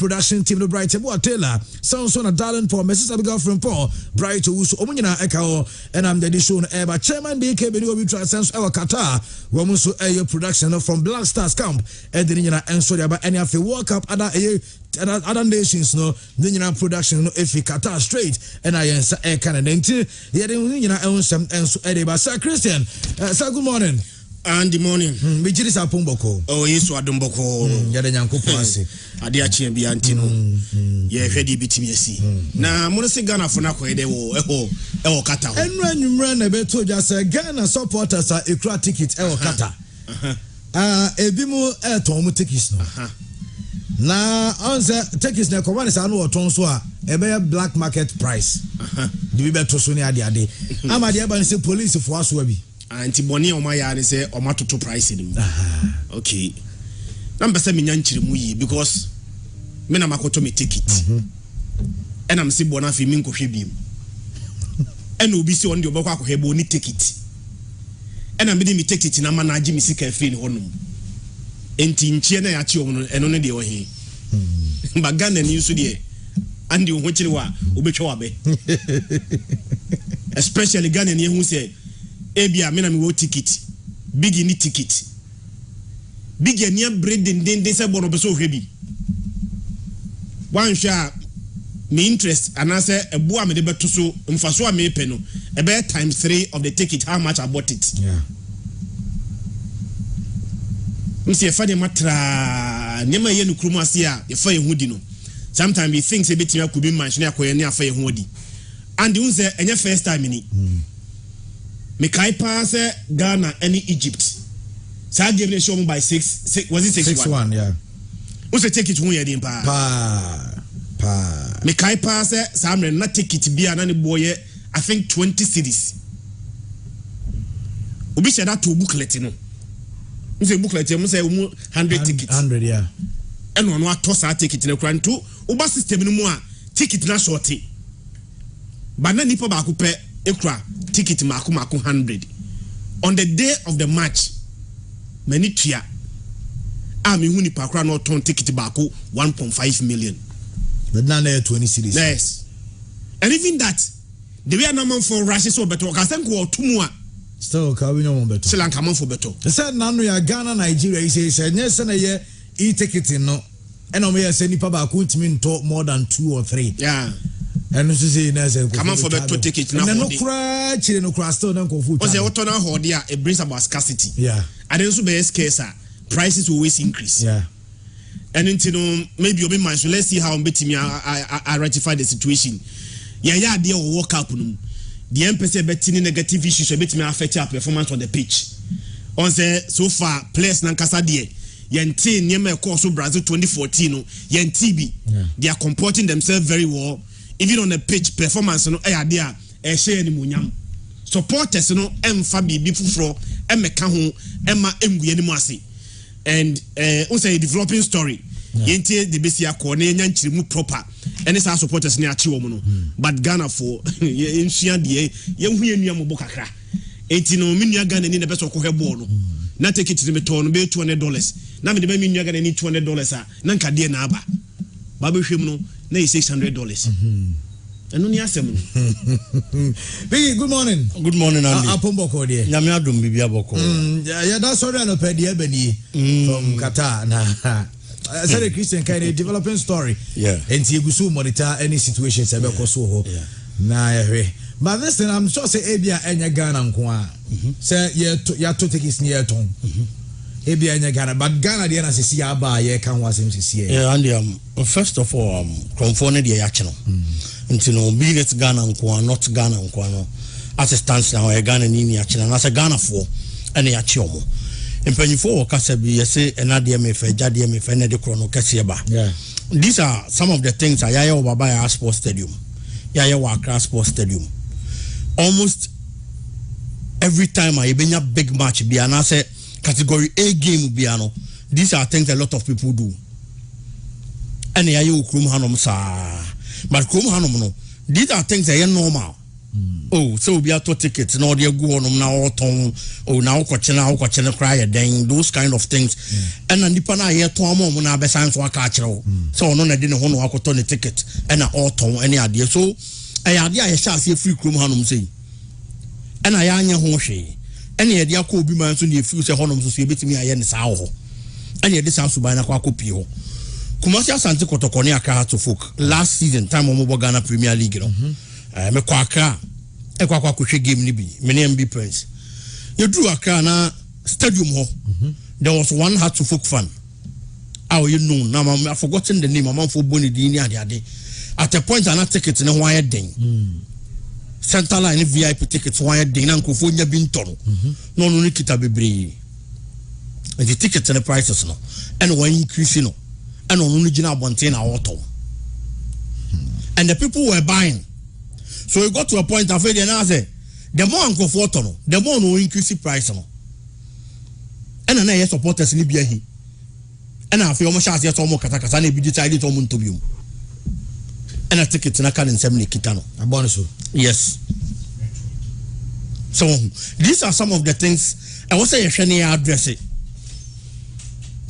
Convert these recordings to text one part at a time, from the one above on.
production team no Bright Ebo Taylor sounds on a darling for Mrs. Abigail from Paul Bright Uso Omunyina Ekao and I'm the show ever chairman BK Benu we try sense our Qatar Romuso air production from Black Stars camp and the Nina and so about any of the World Cup other nations no the production no if Qatar straight and I answer air Canada yeah the own some and so Edeba Sir Christian sir good morning. And the morning. We just have Pumboko. Oh, yes, I don't boko. Yadanyanko Pasi. Adiachi and Biantino. Yeah, ready BTMC. Now, Monse Ghana for Nako, Ewo Qatar. And when you run a bit to just Ghana supporters are a crack ticket, Ewo Qatar. Ebimo air tomu tickets. Now, on the tickets, the command is annual tonswa, a black market price. Do we better Sony Adiade? I'm at the Abanse police for us, Webby. Antiboni on my yard say or to price in okay. Number 7 yanchi because men am to me ticket. And I'm si bona fi minko hwebim. And obi si on the obakwa ko hebo ni ticket. And I'm bidding me ticket na manage me sika fi ni honum. Enti nchie na ya chi omo eno ne de o he. Ba Ghana ni so de andi o hochiri wa obetwa wa be. Especially Ghana ni hu say Ebia mena mi wo ticket big ni ticket big enia bread den se bono beso hwebi wan hwa me interest anase ebu a me de beto so mfaso a me pe no ebe times 3 of the ticket how much I bought it yeah msi efa de matra nyema ye no krumu ase a efa ye hudi no sometimes he thinks e betimi akubi mansion akoye ne afa ye hudi and you say enye first time ni me kai pass Ghana and Egypt. So I gave the show by 6 was it 6-1? Yeah. What's the ticket who you pa? Me kai pass Sam not ticket be an boy I think 20 cities. Ubi said that to booklet no. You say booklet you say 100 tickets. 100 yeah. And one what toss our ticket in the crane too. Uba system no more ticket na shorty. But na nipa ba ko pe ekura ticket mako 100 on the day of the match many tia me hu nipa kura no ton ticket bako 1.5 million but now 20 cities yes and even that the way na man for rushes so better ka sen ko otumu a still ka we no better Sri Lanka man for better said nanu ya Ghana Nigeria he say yes na ye e-ticket no and o me say nipa bako ntimi nto more than 2 or 3 yeah. And so say na say come on for better ticket na no cry chire no cry still na kofu o say water na hold there it brings about scarcity yeah and then so be scarce prices will always increase yeah and you maybe obi man so let's see how betimi I rectify the situation yeah there will work up no the MPC betting negative issues so betimi affect your performance on the pitch on say so far players na kasa there yenti nyema course Brazil 2014 no yenti bi they are comporting themselves very well. Even on the pitch performance no idea share ni munyam supporters no emfa bibi fufuro emeka ho ema emguye ni mu ase and on say developing story yenti the besi akọ na enya nchirimu proper and sa supporters ni achi wo no but Ghana for ensua de ye hu enua mo bokakra enti no menua Ghana ni na beso ko hebo no na take it to me to no be $200 na me de menua Ghana ni $200 a na nka de na aba ba be hwem no na $600 eno ni asem Big good morning Andy Apomboko de nyame adom bibia boko yeah that's sorry no pay de bani from Qatar na say Christian kind of developing story yeah and you go monitor any situations ebe ko so ho na yehwe but this thing I'm sure say ebia enya Ghana nko a say ya to take is near ton ebia enya Ghana but Ghana de na sisi aba ye kan wasem sisi yeah and first of all conform de ya cheno ntino be it Ghana nko not Ghana nko no assistance na Ghana ni ya cheno na say Ghana for ene ya chi omo impanyifo kasa bi yese enade me fa jade me fa ne de kro no kase ba yeah these are some of the things ayaya obaba ya sports stadium yaya wa Accra sports stadium almost every time I benya big match bi na say category A game bi ano these are things a lot of people do and yaya ukrum hanom sa but krum hanom no these are things that are normal Oh, so we are to tickets, no, they go on now, tongue, oh, now, coaching, cry, then those kind of things. And then the pana here, Tomo, when I besign for a catcher. So, no, I didn't want to walk on the ticket and all tongue, any idea. So, I idea I shall see a free crew, Hanum say. And I am your Hoshi. Any idea could be my son, if you say Honum to see a bit to me, I am Sao. And yet this house to buy a quackopio. Kumasia Santa Cotoconia car to folk last season, time of Mobile Ghana Premier League. Me kwaka ekwa kuhwe game ni bi me ne MB Prince you drew a car na stadium ho there was one heart to folk fan how you know now I forgotten the name among for boni di ni ade at a point an ticket ne ho ayeden center line VIP ticket ho ayeden na nkofo nya bi ntoro no no kita bebre and the ticket and the prices no and one increase no and on no gina abonten na auto and the people were buying. So we got to a point of it, and I say, the more uncle photo, the more no increase the price. And then I supporters in Libya. And I feel almost as yet almost Katakasani be decided to Montobium. And I take it in a can in 70 Kitano. A bonus. Yes. So these are some of the things I was saying. Shani address it.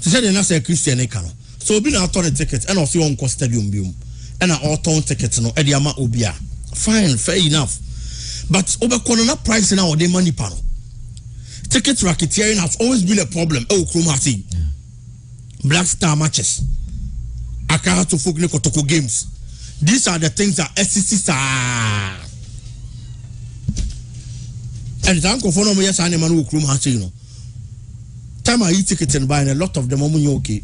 She said, and I say Christian Ekano. So being out on the tickets and also on cost stadium bium and our town tickets no Ediama Obia. Fine, fair enough. But over corner price now the money panel. Ticket racketeering has always been a problem. Oh, Krumasi. Black Star matches. Akara to folk Toko games. These are the things that SCC are. And the uncle for no yes animal who Krumasi, you know. Time I eat tickets and buying a lot of them okay.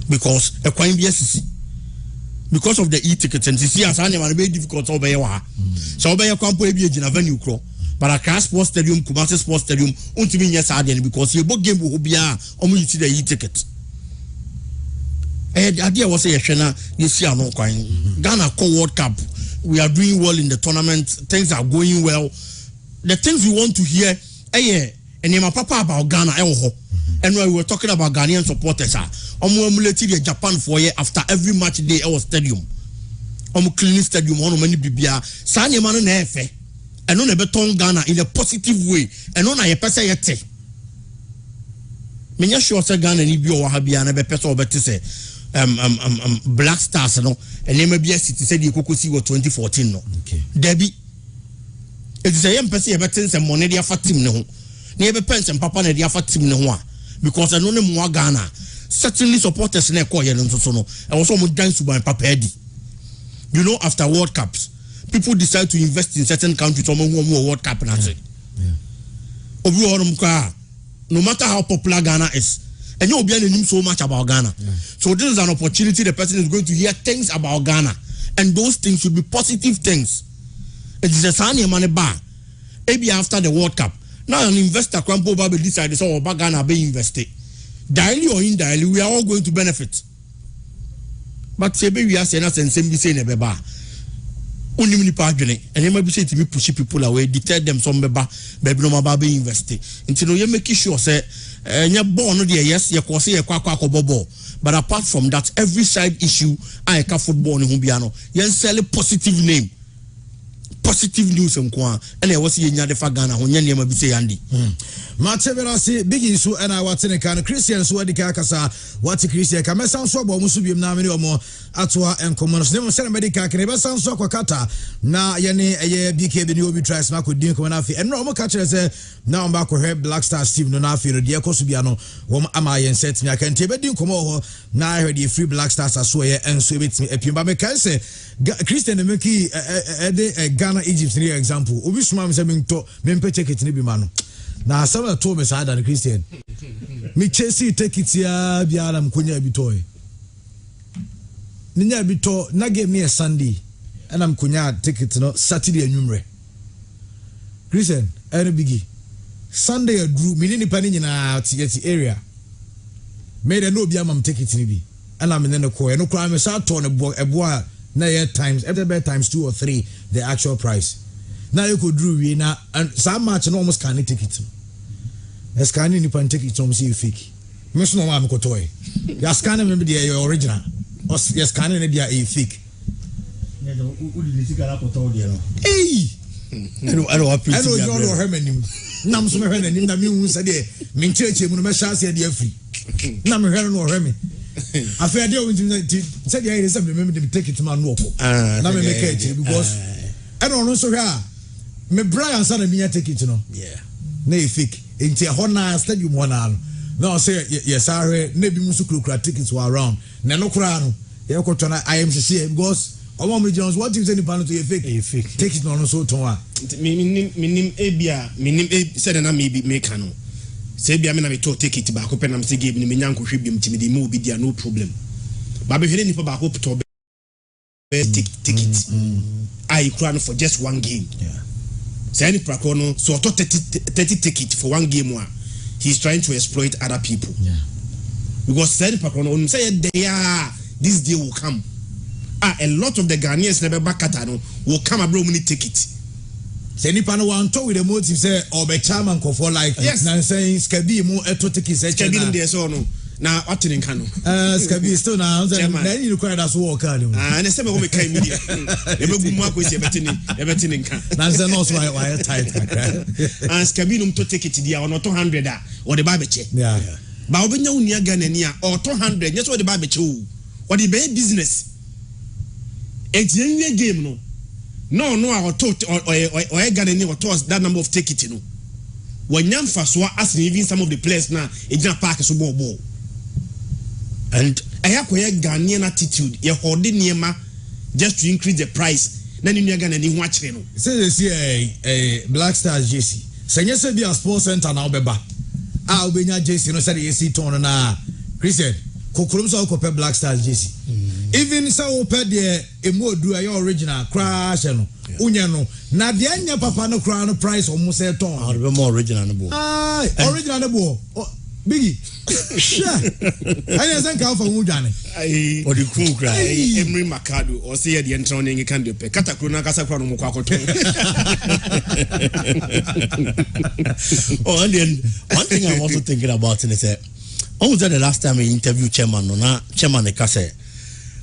Because a coin BSC. Because of the e-tickets and see as animal very difficult to obey. So obey a company be a venue crow. But a car sports stadium, Kumasi Sports Stadium, unto me yes again because your book game will be only the e-ticket. And the idea was a Shana, you see no coin. Ghana World Cup. We are doing well in the tournament, things are going well. The things we want to hear, and name a papa about Ghana, and when we were talking about Ghanaian supporters, emulated the Japan for year after every match day our stadium. Cleaning stadium on many bibia. Sanya man nefe. And on a beton Ghana in a positive way. And on a pesa yete. Menya sure say Ghana ni bi o habia na be pesa obeti say Black Stars no. And name be city said you kokosi wo 2014 no. Okay. Debi. It is a young person betin say money dia fatim ne ho. Na e be pens and papa na dia fatim ne ho a. Because I know them more Ghana. Certainly supporters in a coin and so no. I was almost dance to my papa Eddie. You know, after World Cups, people decide to invest in certain countries or more World Cup and I say. No matter how popular Ghana is, and you'll be learning so much about Ghana. So this is an opportunity the person is going to hear things about Ghana. And those things should be positive things. It is a sunny money bar. Maybe after the World Cup. Now an investor can probably decide so about Ghana be invested. Directly or indirectly, we are all going to benefit. But say we are saying us and same be saying a beba. Only many pardon and they might be saying to me push people away, deter them some beba, baby no matter be invested. Until you make sure say and you're born there, yes, you can say a bobo. But apart from that, every side issue I can football in Humbiano, you sell a positive name. Positive news and I was in Yadafa Ghana when Yama be say Andy. Matevera big issue and I was in a kind of Christians who are the Kakasa, what's a Christian Kamasan Sobo, Musubium Namini or more Atua and Commons. Never send a medical can never sound so Quakata. Now Yane a year BK the new tries Marco Dinkonafi and Roma catcher as now I'm back with her Black Star Steve Nonafi, Diaco Subiano, Wom Amai and set me I can take a Dinkomo. Now I heard the free Black Stars as well and so it's me a Pimba can say Christian and Meki Ghana Egypt near example. Ubi Smam saying to Mempe take it in Bimano. Now, someone told me, I than Christian. Me chase take it here, Bialam Kunya Bitoy. Ninya Bito, na give me a Sunday, and I'm Kunya take it no Saturday and Numre. Christian, every biggie. Sunday, I drew me in the Panina area. Made a no Biamam take it in be. And I'm in the coy, no crime is out on a boy, na times, every bed times 2 or 3, the actual price. Now you could drew we now and some match and almost can't take it. As can you can take it from see fake. Miss no one could toy. Your scanner maybe the original. Or yes, can be a fake. Hey. I know you're Herman. Nam so Herman, na me hu say de me church mu no me sha say de afri. Na me hwere no Herman. Afia de o nti say de say me take it man no ko. Na me make it because I don't know so here. Me Brian say na me take it no. Yeah. Na e fake. Nti ho na stadium ho na. Na say yes are na bi mu so kura tickets were around. Na no kura no. Ye ko tona IMCC because Omar Jones, what you say the panel to a fake? Take it on so to minim ebia said na maybe make no. Say bia me na me to take it back open am say give me nyan ko hwebiem timi dey me obi dia no problem. Ba be hwere ni for back up to take it. I crown for just one game. Yeah. Say any prako no so 30 ticket for one game one. He's trying to exploit other people. Yeah. Because say any prako no say this day will come. A lot of the Ghanaians never back Qatar will come abroad money ticket. Say ni pano wan to with the motive say obe chairman ko for like yes. Na saying skabi mo eto ticket say skabi in there so no. Na what in kano. Skabi still now na you require that so work hard. And say me go make media. E be gu mo akosi e in kan. Na say no so why tight. And skabi no to ticket dia on 200 or the Bible check. Yeah. Ba obenya unia Ghana ni a or 200 yes what the Bible check o. Or the business. A game no I thought or Ghana ni or that number of tickets no. When yam faswa asking even some of the players now a park so ball. And I have Ghanaian attitude, you're holding Niema just to increase the price. Then you are going to watch it. Say this a Black Stars JC. Say yes, be a sports center now, Beba. I'll be near JC, no, said AC tone na. Christian, Kokurumsa Kope Black Stars JC. Even so, pet the emo do your original crash and Unyano. Now the anya papa no crown price almost a ton. I'll be more original. Original. Biggie. Sure. I don't count for Mujani. What the cool cry. Emery Macado or say the entroning you can do. Catacruna Casacron Mukako. Oh, and then one thing I'm also thinking about is that when was that the last time I interviewed Chairman Nona, Chairman Nekase?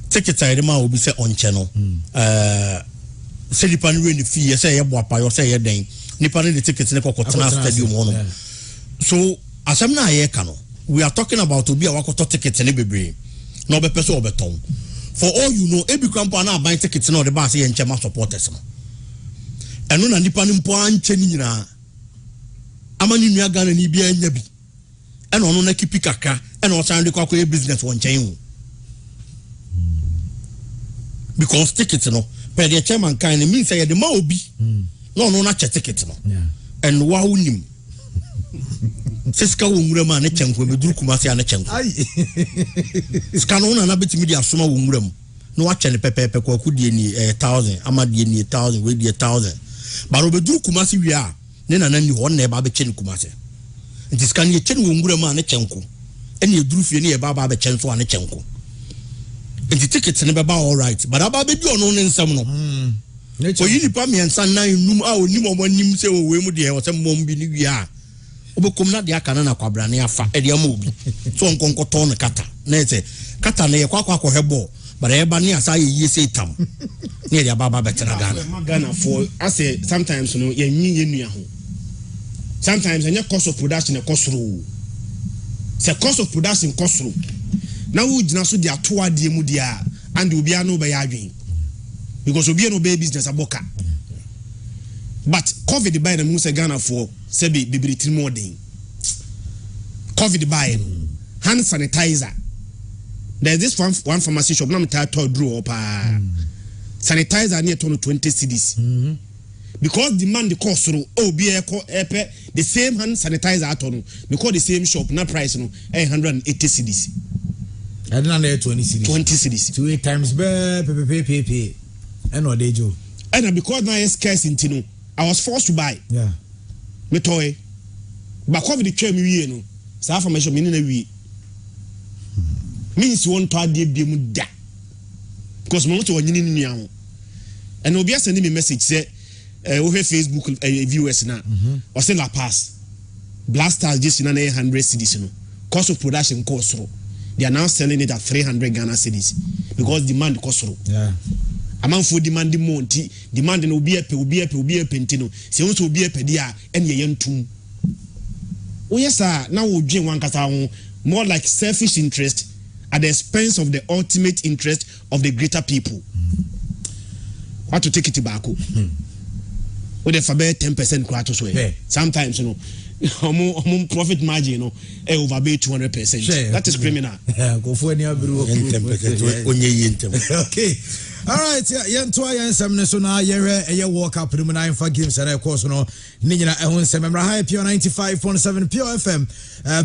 Take it time will be set on channel. Say the pan really fee, say a wapa, or say a day. Nippon the tickets in the Cocotana Stadium. So, as I'm not here, we are talking about to be a Wakoto tickets and every no be person beton. For all you know, every grandpa now buying tickets no the bar and Chema supporters. And no Nippon point Chenina Amani Niagan and Ibia and Yabi. And on Neki Pikaka and also the Cocoa business one chain. Because tickets no, per the chairman kind of means say the Maobi. No, not a ticket no. And wow him. Siska wumrema ne chenko be duru kumase ane chenko skano na beti media soma wumrem no wa chene pepepe kwa kudie ni 1000 amadie ni 1000 we die 1000 baro be duru kumase wi a ne na ni ho na e ba be chene kumase nti skano ye chene wumrema ane chenko ene duru fie ne e ba ba be chenso ane chenko nti tickets ne be ba all right but aba be di ono ne nsam no o yini pa mi ensan nan num a oni mo nim se o we mu de o se mom bi ni wi a obekom na de aka na kwabrane afa e de ama obi so nkonkoto ne kata na ese kata na ye kwakwa hebo but e ba ne asa ye se tam ne de ababa betena Ghana for I say sometimes you know ye nyi nua ho sometimes any cost of production e kosoro se cost of production kosoro na wo gina so de ato ade mu dia and obi anu be ya adwen because obi no be business aboka. But COVID by the Musa Ghana for Sebi Bibiri more day. COVID by hand sanitizer. There's this one pharmacy shop, not title draw up sanitizer near 20 cedis. Because demand the cost through the same hand sanitizer at on because the same shop, not price no 180 cedis. I don't know 20 cedis. 20 cedis. 2 times pay. And what they do. And because now it's scarce in Tino. I was forced to buy. Yeah. Me toy. But COVID the chair me no. Sa information me na wi. Means you want to ade bi mu da. Because me want to wanyini nua ho. And obi send me message say we have Facebook viewers na. Or say La Paz. Blasters just na 100 cedis no. Cost of production cost ro. They are now selling it at 300 Ghana cedis because demand cost ro. Yeah. amanfo demanding more nti demanding obi epe ntino se won so obi epe dia ene ye ntum o yes sir na wo dwen wan kasa ho more like selfish interest at the expense of the ultimate interest of the greater people. What to take it back? With the fabe 10% kwato so sometimes you know profit margin you know over 200%. That is criminal. Go for any abru 10% onye yentem. Okay. All right, yen to yen sem so na ye World Cup preliminary for games and of course no ni nyina ehun sem memra high pure 95.7 pure FM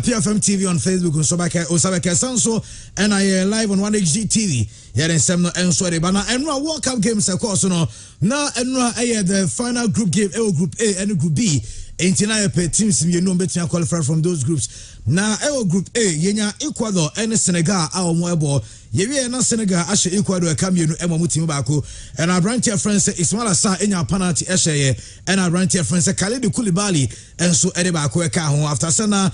pure FM TV on Facebook and so back osabaka sanso and I live on 1HD TV yen sem no enso de bana enra World Cup games of course no na enra the final group game group A and group B Entina pe teams you know betia qualify from those groups. Na group A yenya Ecuador and Senegal our moebo. Yewe na Senegal ashe Ecuador kamienu emu team baako. And our branch friends Ismail Assar enya penalty ehye and our branch friends Khalid Koulibaly enso ede baako eka ho after sana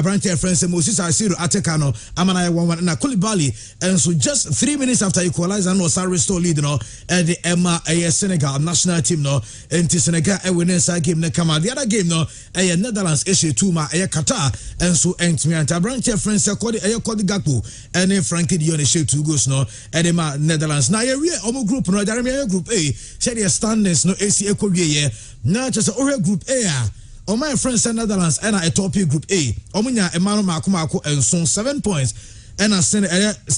branch friends Moses Asiru ateka no amana 1-1 na Koulibaly enso just 3 minutes after equalizer no Sar restore lead no and the Emma Senegal national team no enti Senegal e win inside game na kama the other game no Netherlands issue 2 ma Qatar enso entimi anta branch friends kodi Gakpo and Frankie de Jong issue 2 goals no edema Netherlands na ye omo group no Jeremy group A said the standings no AC ekodwe ye na just group A o my friends Netherlands and a top group A omunya emano mako enso 7 points and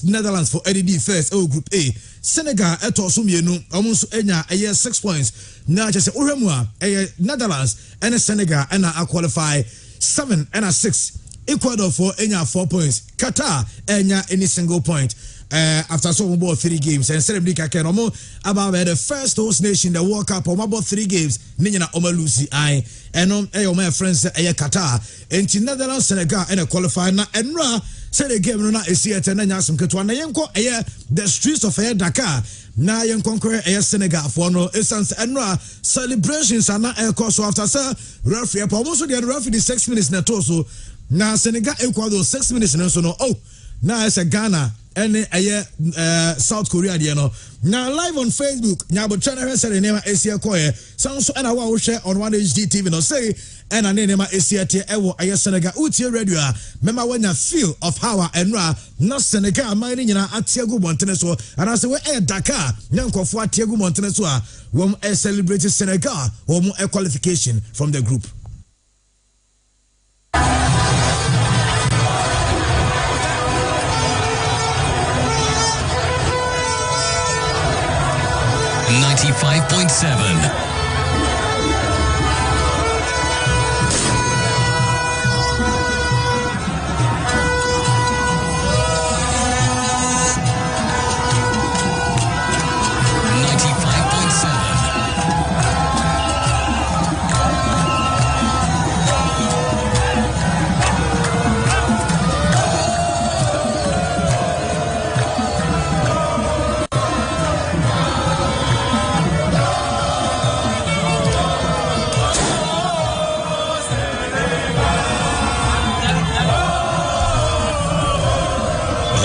Netherlands for ADD first group A Senegal eto so mienu omunso enya 6 points na just ohwemu a Netherlands and Senegal and a qualify 7 and 6 Ecuador for enya 4 points Qatar enya any single point after so about 3 games and celebrate Kakenomo about the first host nation the World Cup about 3 games ninyana omalusi I and my friends Qatar and Netherlands Senegal and a qualifier na enra say the game no na esiete na nyasum keto na yenko the streets of Dakar na yenkonko Senegal for no essence enra celebrations and na so after sir referee almost the referee 6 minutes na to so na Senegal Ecuador 6 minutes na so no na as a Ghana and South Korea de no now live on Facebook nyabo channel say the name Asia Koye so and I share on 1HD TV no say and a name Asia tie ewo Senegal utie radio remember when you feel of how enra na Senegal man nyina atiagu montene so and I say we Dakar nyankofo atiagu montene so a wom celebrate Senegal wom qualification from the group. .7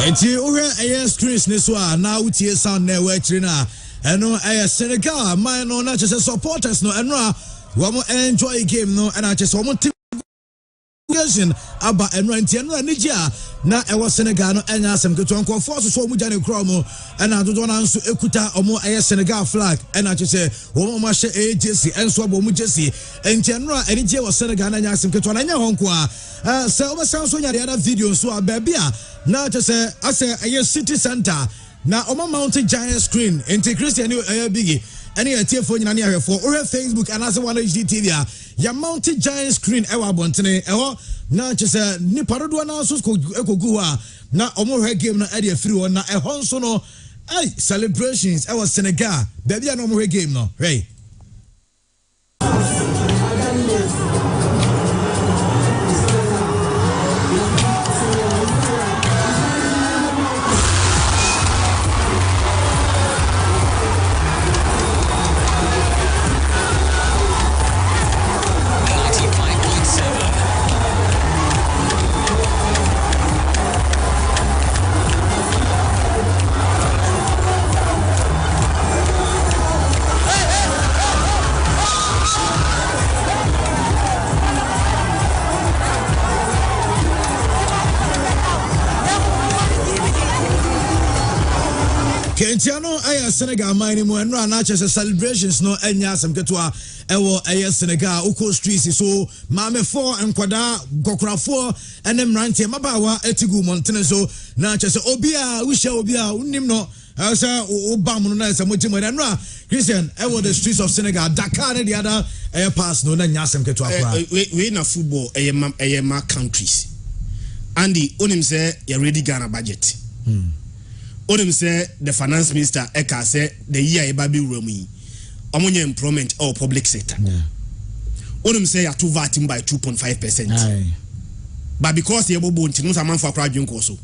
Enti uhe screens ne so a na utie sound na we akiri na eno Senegal man no na chese supporters no eno a wo enjoy game no and chese wo aba eno enti eno anija na ewo Senegal no enya asem keto nko force so mu jane kro mo na dodo na nso ekuta omo Senegal flag and chese wo ma hye AJC enso abo mu jesi enti eno a enije wo Senegal na enya asem keto na nya honko a se obasan so nya the other video so a baby a na chese ase city center na omo mountain giant screen enti Christian big any TF4 nyina ne ahwefo o Facebook and as 1HD TV a ya mountain giant screen ewa bontene eho na chese ni parodo na so ekogu a na omo hwe game na area free one na eho nso no celebrations ewa Senegal baby na omo hwe game no hey 95.7 Kentiano aya Senegal mine mo enra na chese celebrations no enya asem ketua ewo aya Senegal uko streets so mame for enkwada gokrafo enem rantie mabawa etigu montene so na chese obia wusha obia unim no asa obam no na asa mojimo enra Christian ewo the streets of Senegal Dakar the other air pass no na nya asem ketua kwa we na football ma countries Andy onim say you ready Ghana budget Odem say the finance minister Eka say the year e baby room omonye employment or public sector. Odem say ya to VAT by 2.5%. But because you bobo ntinu sa man for crowd dwin so.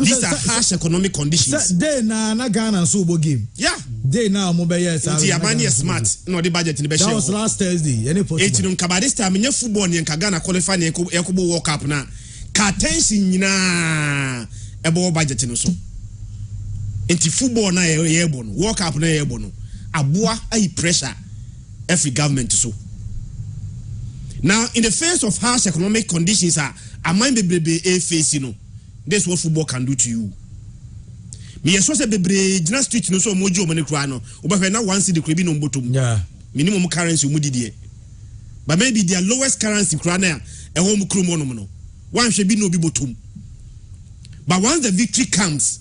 These are harsh economic conditions. Day na Ghana so bo game. Yeah. Day na mo be yes. Nti abani smart no the budget ni be share. That was last Thursday. Any possible. Etinu kabadis time nya football ni nka Ghana qualify ni ekobo World Cup na. Ka tension nyina ebo budget no so enti football na ye ebo no World Cup na ye ebo no aboa ai pressure every government so now in the face of harsh economic conditions among bebrebe face you know this what football can do to you me so say bebre gina street no so moji omane kura no obahwe na one cedi kura bi no mbotom yeah minimum currency umudidie but maybe their lowest currency kura na e home krumo no one hwe bi no bi botom. But once the victory comes,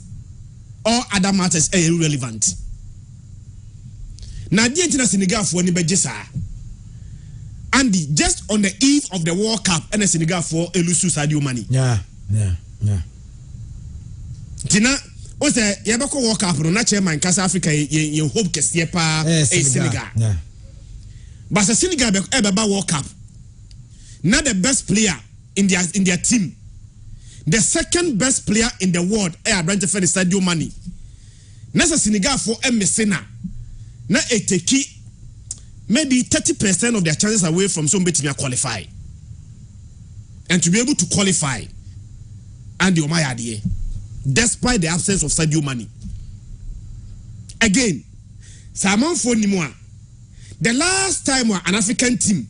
all other matters are irrelevant. Now, the international Senegal for any bejesa, and just on the eve of the World Cup, and the Senegal for elusu Sadio money. Yeah. Tina, o say yabako World Cup no na chairman Kasa Africa ye hope kesiye pa Senegal. Yeah. But the Senegal be World Cup. Not the best player in their team. The second best player in the world air branch for the Sadio money. Nasa Senegal for Messena. Na eteki maybe 30% of their chances away from somebody to qualify. And to be able to qualify and the Omayadie despite the absence of Sadio money. Again, Simon Fonimwa. The last time an African team,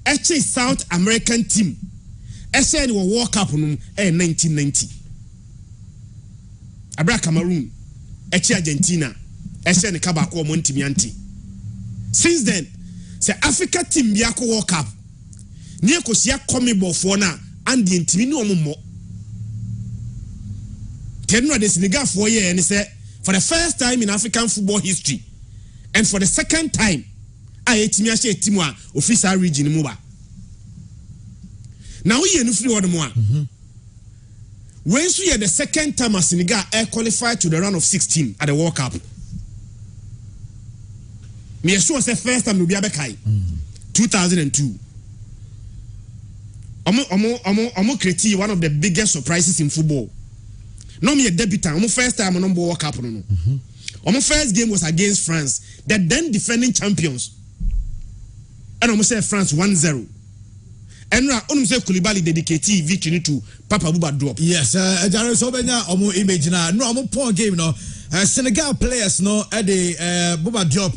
actually South American team, SN will World Cup in 1990. Abra Cameroon, Echi Argentina, SN Kabako Montimianti. Since then, the Africa team Biako World Cup. Near Kosia Comibo for now, and the Intimino Momo. Tenra de Senegal 4 years, and he said, for the first time in African football history, and for the second time, I Timiashe Timwa, official region Muba. Now we are free order more. When we are the second time as Senegal qualified to the round of 16 at the World Cup. Me sure say first time we be abekai 2002. Omo create one of the biggest surprises in football. No me a debutant. Omo first time on World Cup no. Omo first game was against France, the then defending champions. And omo say France 1-0. Enra onum say Koulibaly dedicate victory to Papa Bouba drop. Yes, Jare so benya omo image na no omo poor game no. Senegal players no e de Bouba drop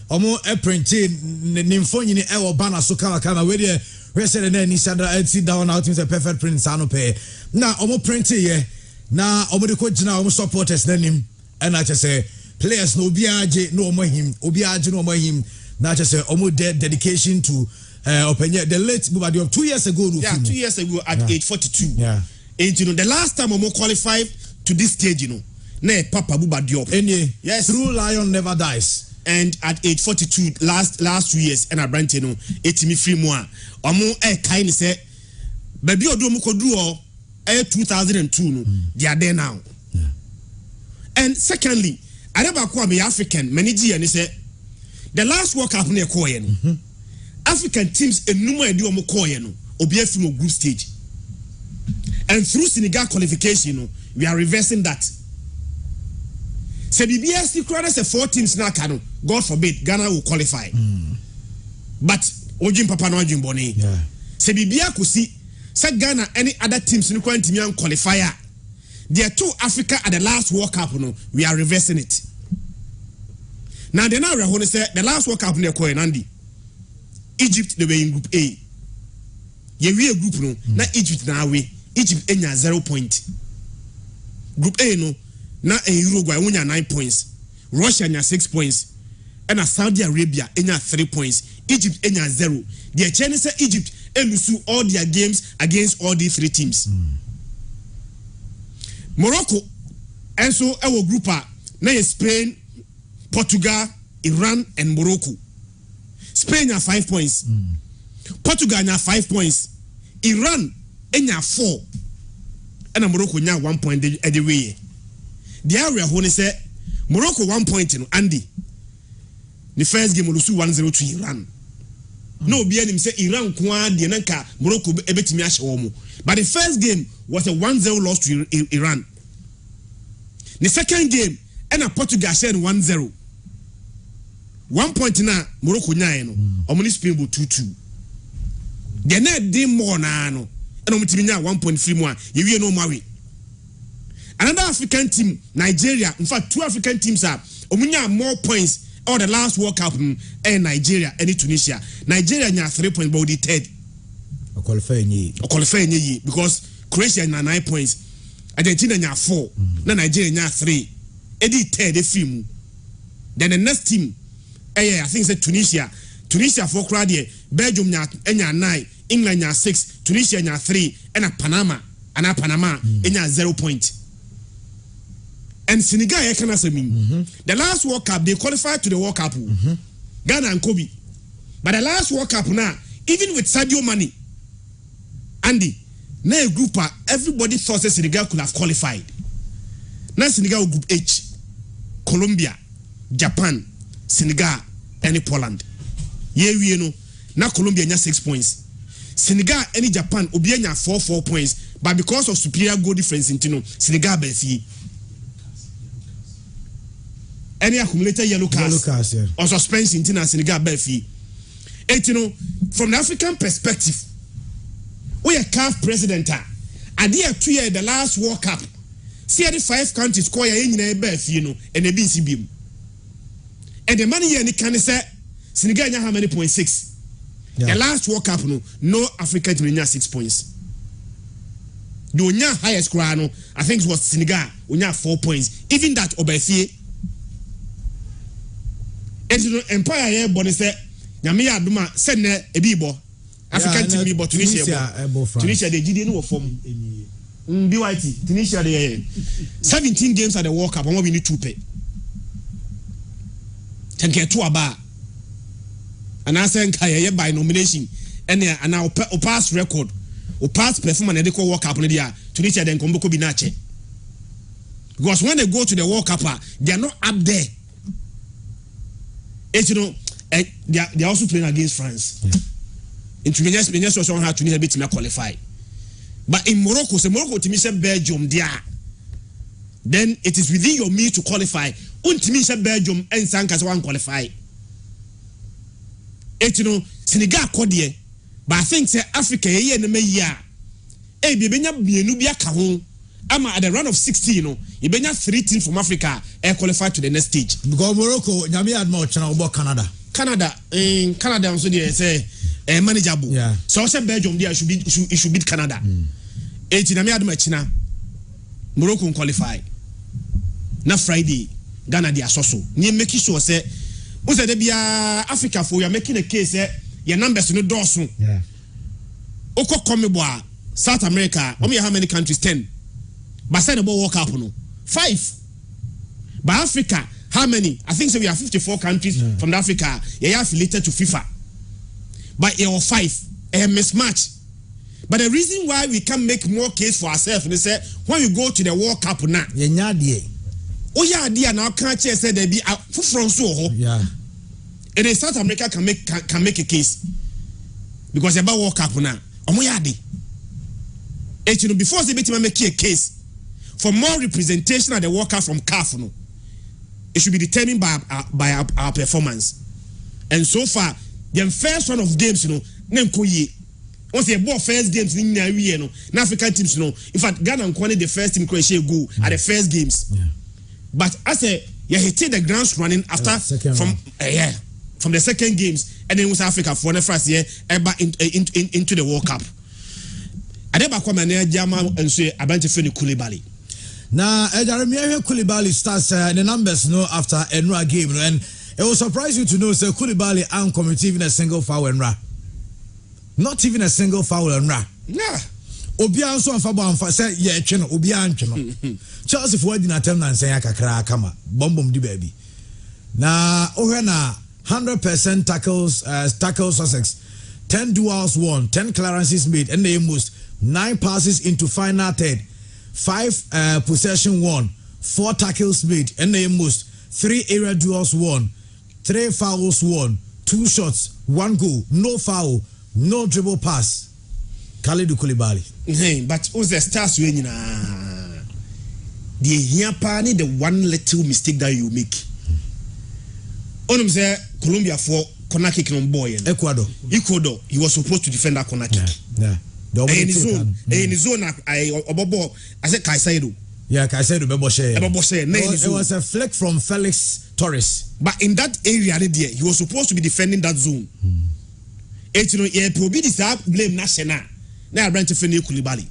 omo printing nimfo nyini e wo bana so kama we dey we say na ni sada sit down out is a perfect print sano pay. Na omo printing ye na omo de ko gina omo supporters na nim and I just say players no obi age no omo him na just say omo dedication to the late Bouba Diop 2 years ago. Yeah, 2 years ago at age 42. Yeah. And you know, the last time Omo qualified to this stage, you know, ne Papa Bouba Diop. Yes. True lion never dies. And at age 42, last 2 years, and I brand you know, etimi free moi. Omo kind say, baby odo mo kodru 2002 no, they are there now. Yeah. And secondly, I never call me African, many G and say the last World Cup near Koyen. African teams enuma edi omo koye no obi afimo group stage, and through Senegal qualification no, we are reversing that. Se BBS the 4 teams na kano, God forbid Ghana will qualify. But ojim papa no ojim boni. Se bibia kosi se Ghana any other teams no kwantimi an qualifier. There are 2 Africa at the last World Cup no, we are reversing it. Now they now rehone say the last World Cup no koye nandi. Egypt they were in group A. Ye we a group no na Egypt na we. Egypt enya 0 point. Group A no na Uruguay wonya 9 points, Russia nya 6 points, and Saudi Arabia enya 3 points, Egypt enya 0. The Chinese say Egypt lose all their games against all these 3 teams. Morocco and so our group na Spain, Portugal, Iran and Morocco. Spain have 5 points. Portugal have 5 points. Iran have 4. And Morocco have 1 point at the way. The area when say Morocco 1 point in Andy. The first game will lose 1-0 to Iran. No be him say Iran kwa de nanka Morocco ebetimi ahye wo mu. But the first game was a 1-0 loss to Iran. The second game and Portugal shared 1-0. 1 point na Morocco nyae no. Omni Spain bo 2-2. The net dey more na no. And omtimi nya 1.3 more. Ye wie no mawe. Another African team, Nigeria. In fact, 2 African teams are omunya more points or the last World Cup and Nigeria and Tunisia. Nigeria nya 3 points but the third. Qualify ye because Croatia nya 9 points. Argentina nya 4. Na Nigeria nya 3. Edi third the film. Then the next team I think it's Tunisia. Tunisia for crowd here. Belgium nya 9, England nya 6, Tunisia nya 3 and Panama nya 0 point. And Senegal can say the last World Cup they qualified to the World Cup. Ghana and Kobe. But the last World Cup now, even with Sadio Mane, Andy, now a group everybody thought that Senegal could have qualified. Now Senegal group H, Colombia, Japan, Senegal, and Poland. Yeah, we know. Now Colombia nya 6 points. Senegal and Japan obianya 4 points, but because of superior goal difference in Senegal befi. Any accumulated yellow cards yeah. Or suspension in Senegal befi. From the African perspective, we are CAF president. At the 2 years the last World Cup, see the 5 countries score in befi and the BCB. And the money here can say Senegal how many points 6. Yeah. The last World Cup no African team 6 points. The highest score I think it was Senegal we 4 points. Even that Obefie. Empire here bonus say nyame aduma send na ebibo African team bibo Tunisia they GD no form BYT Tunisia they 17 games at the World Cup and we need 2 pay can get 2 aba and I say nka by nomination and now pass record or pass performance they call World Cup there Tunisia then come bi na che because when they go to the World Cup they are not up there. They are also playing against France. In Tunisia, someone had Tunisia to qualify. But in Morocco, to me Belgium there. Then it is within your means to qualify. Tunisia, Belgium, and Sankas one qualify. Senegal Kodie. But I think say Africa here in the year. Bibenya kahon. Ama at the round of 16, you benya 3 teams from Africa qualify to the next stage. Because Morocco, nyame admo chana about Canada. In Canada also they say manageable. Yeah. So I said Belgium there should beat Canada. Nyame admo china Morocco qualify. Na Friday Ghana they are so. Ni make sure say we say there Africa for you are making a case your numbers no dorsum. Yeah. Oko Comeboa South America, how many countries? 10. But say about World Cup no 5. But Africa, how many? I think so we have 54 countries from Africa. They are affiliated to FIFA. But you have 5. A mismatch. But the reason why we can't make more case for ourselves is that when we go to the World Cup now, now can't say there be from so yeah. And then South America can make a case because about World Cup now. Before they make a case for more representation at the World Cup from CAF, it should be determined by our performance. And so far, the first round of games, once they bought first games in African teams, in fact, Ghana and Kwane, the first team Croatia go at the first games. Yeah. But as you hit the grounds running after from the second games, and then West Africa for the first year into the World Cup. Adeba kwa mane jama enso Abante Feni Koulibaly. Now, Jeremiah Koulibaly starts the numbers after Enra game, and it will surprise you to know that Koulibaly ain't committed even a single foul Enra. Not even a single foul Enra. Yeah. Obian so anfa say ye twe no obian twe no. Chelsea for wadi na tem na nsen akakra kama. Bombom di baby. Na ohwe na 100% tackles success. 10 duels won, 10 clearances made, and they most 9 passes into final third, 5 possession won, 4 tackles made, and they most 3 area duels won, 3 fouls won, 2 shots, 1 goal, no foul, no dribble pass. Kalidou Koulibaly. Hey, but who's the stars when the here pani the one little mistake that you make. Onum say Colombia for corner kick on boy. Ecuador, he was supposed to defend that corner kick. Yeah. In his zone, I said Caicedo. Yeah, Caicedo bebo share. It was a flick from Felix Torres. But in that area, he was supposed to be defending that zone. It probably this blame national. Now I to defend Koulibaly.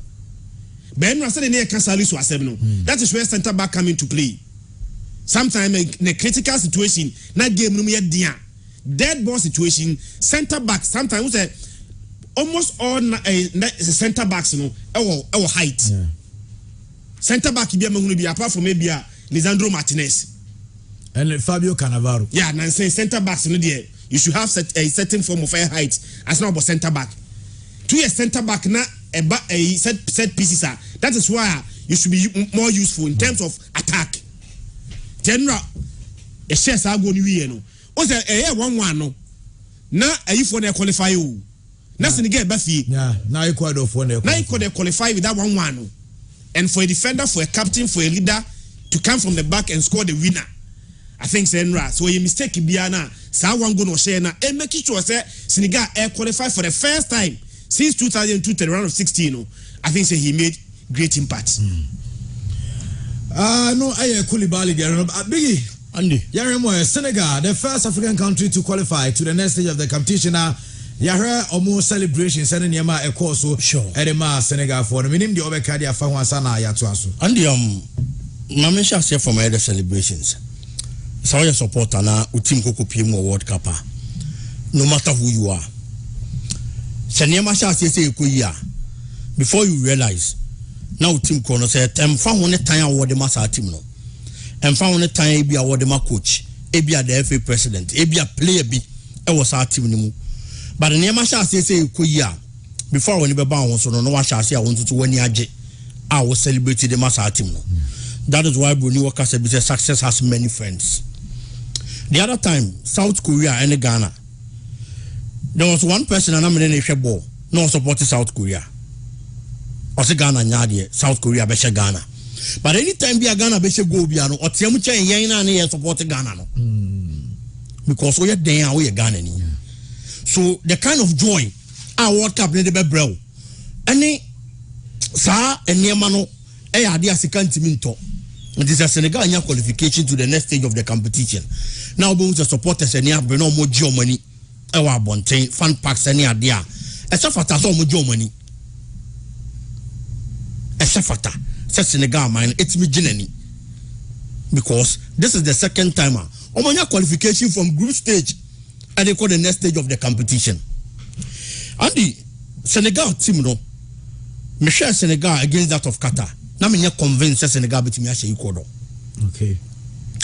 Ben Russell near Casalis was 7. That is where centre back come into play. Sometimes in a critical situation, not game no mere dead ball situation, centre back sometimes almost all centre backs our height. Yeah. Centre back be apart from maybe Lisandro Martinez and Fabio Cannavaro. Yeah, and say centre backs there. You should have a certain form of air height as not about centre back. To a centre back na a set pieces are. That is why you should be more useful in terms of attack. General, a shares are going to no. Also, a 1-1 no. Na a you for the qualify you. Nothing get Buffy. Yeah, now Ecuador for the now Ecuador qualify with that 1-1 no. And for a defender, for a captain, for a leader to come from the back and score the winner. I think Senra. So you mistake Biana. Sa one go no share na. And make sure say Senegal air qualify for the first time since 2002 to the round of 16. No, I think say he made great impact. No, I Koulibaly there. Biggie, Andy. Senegal, the first African country to qualify to the next stage of the competition. Yahre almost celebration sending Yama a course so sure. Edema Senegal for the minimum the Obekadia Fawasana Yatuasu. Andy, Namisha say from other celebrations. So your supporter na utim koko PM World Cup. No matter who you are. Senyama sha say kuya. Before you realize, now team kono say emfa ho ne tan award ma sa team no. Emfa ho ne tan e bi award ma coach, e bi the FA president, e bi player bi e was our team ni mu. But Nyama sha say kuya. Before when you be ba won so no wa sha say won tutu wani age. I was celebrating the master team no. That is why Bruni Walker said success has many friends. The other time, South Korea and Ghana, there was one person and I'm in a ball, no supporting South Korea. Or say Ghana nyadi, South Korea besha Ghana. But anytime be a Ghana besha go biano, or Tiamucha and Yana and support Ghana no. Because we are there, we are Ghana. So the kind of joy our World Cup need to be bro. Any sa and Yamano, idea second to it is a Senegal qualification to the next stage of the competition. Now, we the supporters and have no more Germany. Our bontain fan packs any idea. Except for that, more Germany. Except for that, Senegal mine. It's me Jenny because this is the second time. Omanya qualification from group stage, and they call the next stage of the competition. And the Senegal team, no, Michel Senegal against that of Qatar. Now me convinced Senegal beat me Ecuador. Okay.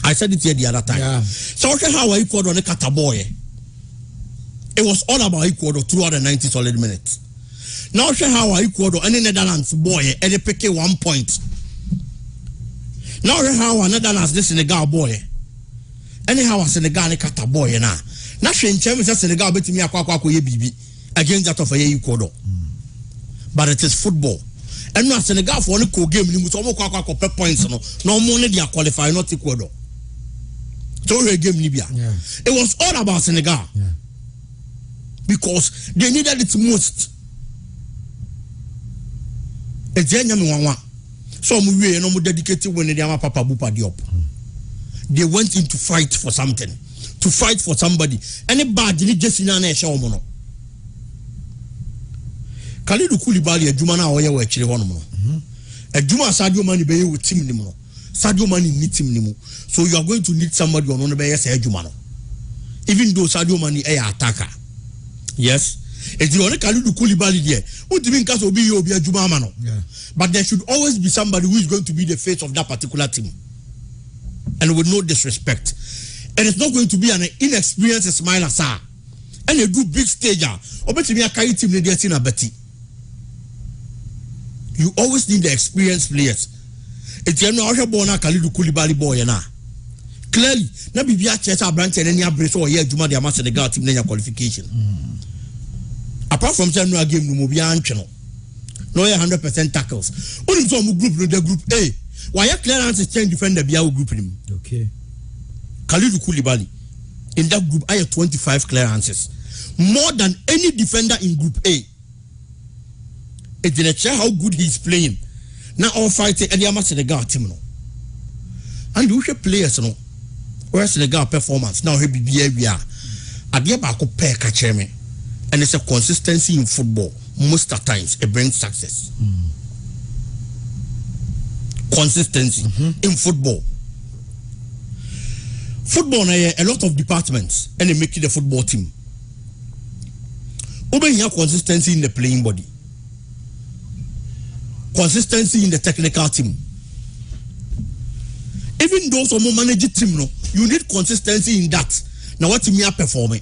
I said it here the other time. Yeah. So how Ecuador on the Qatar boy. It was all about Ecuador throughout the 90 solid minutes. Now how Ecuador and the Netherlands boy and they pick 1 point. Now how Netherlands this Senegal boy. Anyhow Senegal and Qatar boy na. Now Senegal beat me against that of Ecuador. But it is football. And now Senegal for only game ni muso mo kwa points no mo ne dia qualify not Ecuador. So we game ni bia. It was all about Senegal. Yeah. Because they needed it most. Ejenya me wanwa. So mo we no mo dedicated when they am papa bupa diop. They went in to fight for something. To fight for somebody. Any bad ni just na na e hye omo no. Kalidou Koulibaly adwuma na oye wa akire hono no. Juma Sadio Mane be with team nimo. Sadio Mane need team nimo. So you are going to need somebody on the base Juma. Even though Sadio Mane is an attacker. Yes. It's the only Kalidou Koulibaly there. What even case obi a Juma mano. But there should always be somebody who is going to be the face of that particular team. And with no disrespect. And it's not going to be an inexperienced Ismaila Sarr. And a good big stager. Obeti me a carry team there in a betty. You always need the experienced players. It's you know how born a Kalidou Koulibaly boy na. Clearly, na bibia chesa branch and any abrace or year Juma the Senegal team in qualification. Apart from general game no mobia ancheno. No 100% tackles. Only some group the group A. Why your clearance change defender be our group him. Okay. Kalidou Koulibaly in that group I have 25 clearances. More than any defender in group A. It's in a check how good he's playing. Now all fighting and the Senegal team no. And you should players no. Where Senegal performance now he be behavior. Adia bako pair catch me. And it's a consistency in football. Most of times it brings success. Consistency in football. Football a lot of departments and they make it a football team. Over here consistency in the playing body. Consistency in the technical team. Even those who manage team no, you need consistency in that. Now what team you are performing.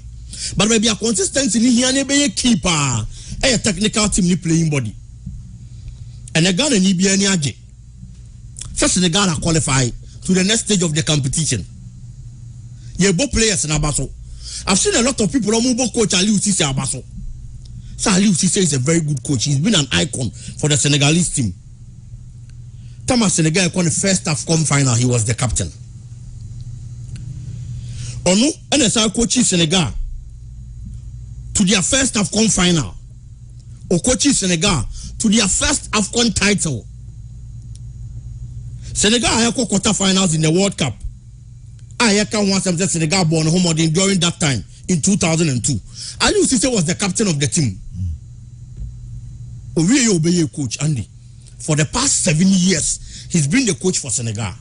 But maybe a consistency in here be a keeper, a technical team ni playing body. And a Ghana ni be any aje. First the Ghana qualify to the next stage of the competition. You both players in Abaso. I've seen a lot of people who coach Aliou Cissé Abaso. So Aliou Cissé is a very good coach. He's been an icon for the Senegalese team. Thomas Senegal won the first AFCON final. He was the captain. Onu NSR coaches Senegal to their first AFCON final. Or coaches Senegal to their first AFCON title. Senegal have quarterfinals in the World Cup. I can once say Senegal born home during that time in 2002. Aliou Cissé was the captain of the team. Owie obey coach Andy. For the past 7 years, he's been the coach for Senegal.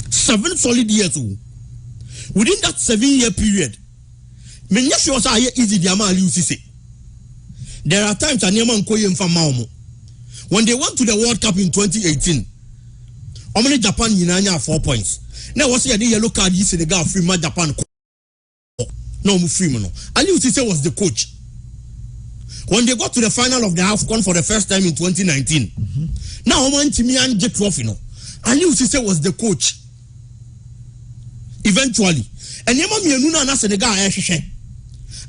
7 solid years. Within that 7-year period, many sure say easy the Aliou Cissé. There are times when they went to the World Cup in 2018, Omani Japan yinanya 4 points. Now what's the yellow card you Senegal free match Japan? No free no. Aliou Cissé was the coach. When they got to the final of the AFCON for the first time in 2019, now Oman Timian J trophy no. Aliou Cissé was the coach. Eventually, and Yama Mianuna na Senegal ehhehwe.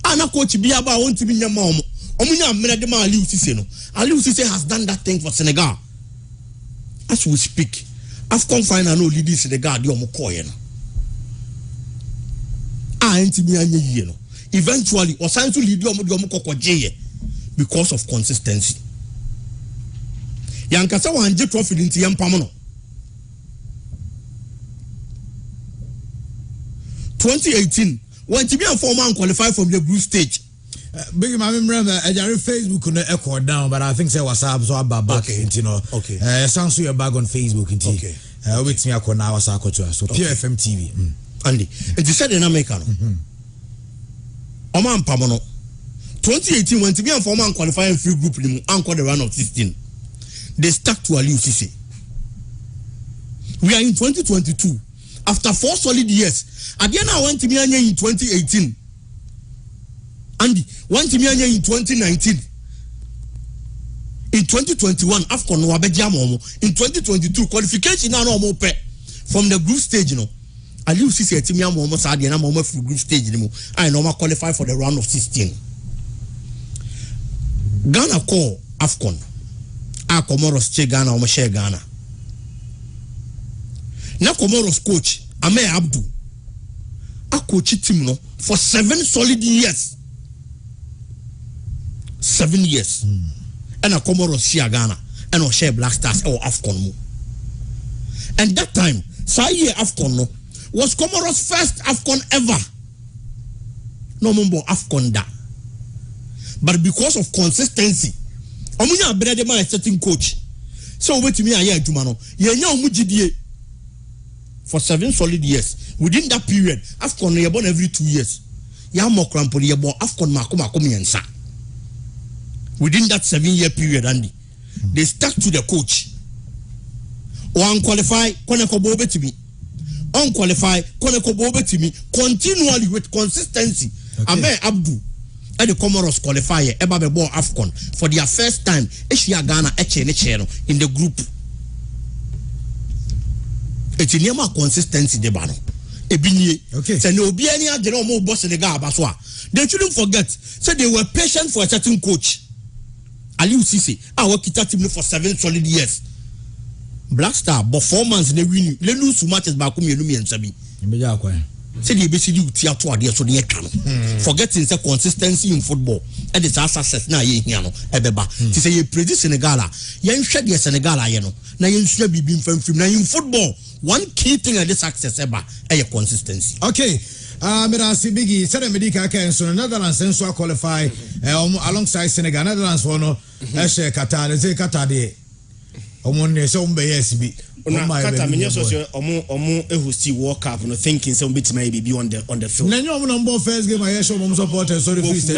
Ana coach biaba won timi nyama omo. Omunya mmenede ma Aliou Cissé no. Aliou Cissé has done that thing for Senegal. As we speak, AFCON final no lead Senegal di omo koye no. Ntimi anye yie no. Eventually, osan to lead omo di omo kokoje because of consistency. Yankasa wanje trophy nti yampam no. 2018, when Tibian former qualified from the group stage. Big man, remember, I Facebook on the echo down, but I think say WhatsApp so about back, you know. Okay. Sounds so you're back on Facebook, okay. With me, I call now WhatsApp to us. So PFM TV. Andy, it is said in America. Oman Pamono. 2018, when Tibian former qualifying free group anchored the round of 16, they stuck to Aliou Cissé. We are in 2022. After 4 solid years, Adiana went to me in 2018. Andy went to me in 2019. In 2021, AFCON Wabejamomo. In 2022, qualification now no more from the group stage, you know. Aliou Cissé to me almost Adiana Momo from group stage. I normal qualify for the round of 16. Ghana call AFCON. Comoros che Ghana or share Ghana. Now Comoros coach Ame Abdu a coach team no for 7 solid years. 7 years. And a Comoros share Ghana and a share Black Stars or AFCON mo. And that time, Saye AFCON no was Comoros' first AFCON ever. No mumbo AFCON da. But because of consistency omunya brede man certain coach so wetimi aye adwuma no ye nya omugidie for 7 solid years within that period AFCON ye born every 2 years ya mokrampo ye born AFCON makom yensa within that 7-year period Andy they stuck to the coach one qualify koneko bo betimi unqualified koneko bo betimi continually with consistency Amen Abdu at the Comoros qualifier eba be ball AFCON for their first time Asia Ghana in the group. It's in yama consistency de bano. Ebinye. Okay. Say no be any of the normal boss Senegal baswa. They shouldn't forget. Say they were patient for a certain coach. Aliou Cisse. I work with team for 7 solid years. Black Star performance they win. They lose matches back home and Sabi. Say the basically theater there so the forgetting the consistency in football and the success na ye here no ebeba ti say you predict Senegal yen hwe de Senegal ye no na yen hwe bibi mfamfim na in football one key thing at the success eba e consistency. Okay, Mira Sibigi said Medica can so Netherlands and so qualify alongside Senegal. Netherlands for no Qatar say Qatar de omone so mbe yes bi Qatar menye so omo ehosti World Cup no thinking say bit maybe be on the field. Na nyo number first game I show mom supporters sorry free say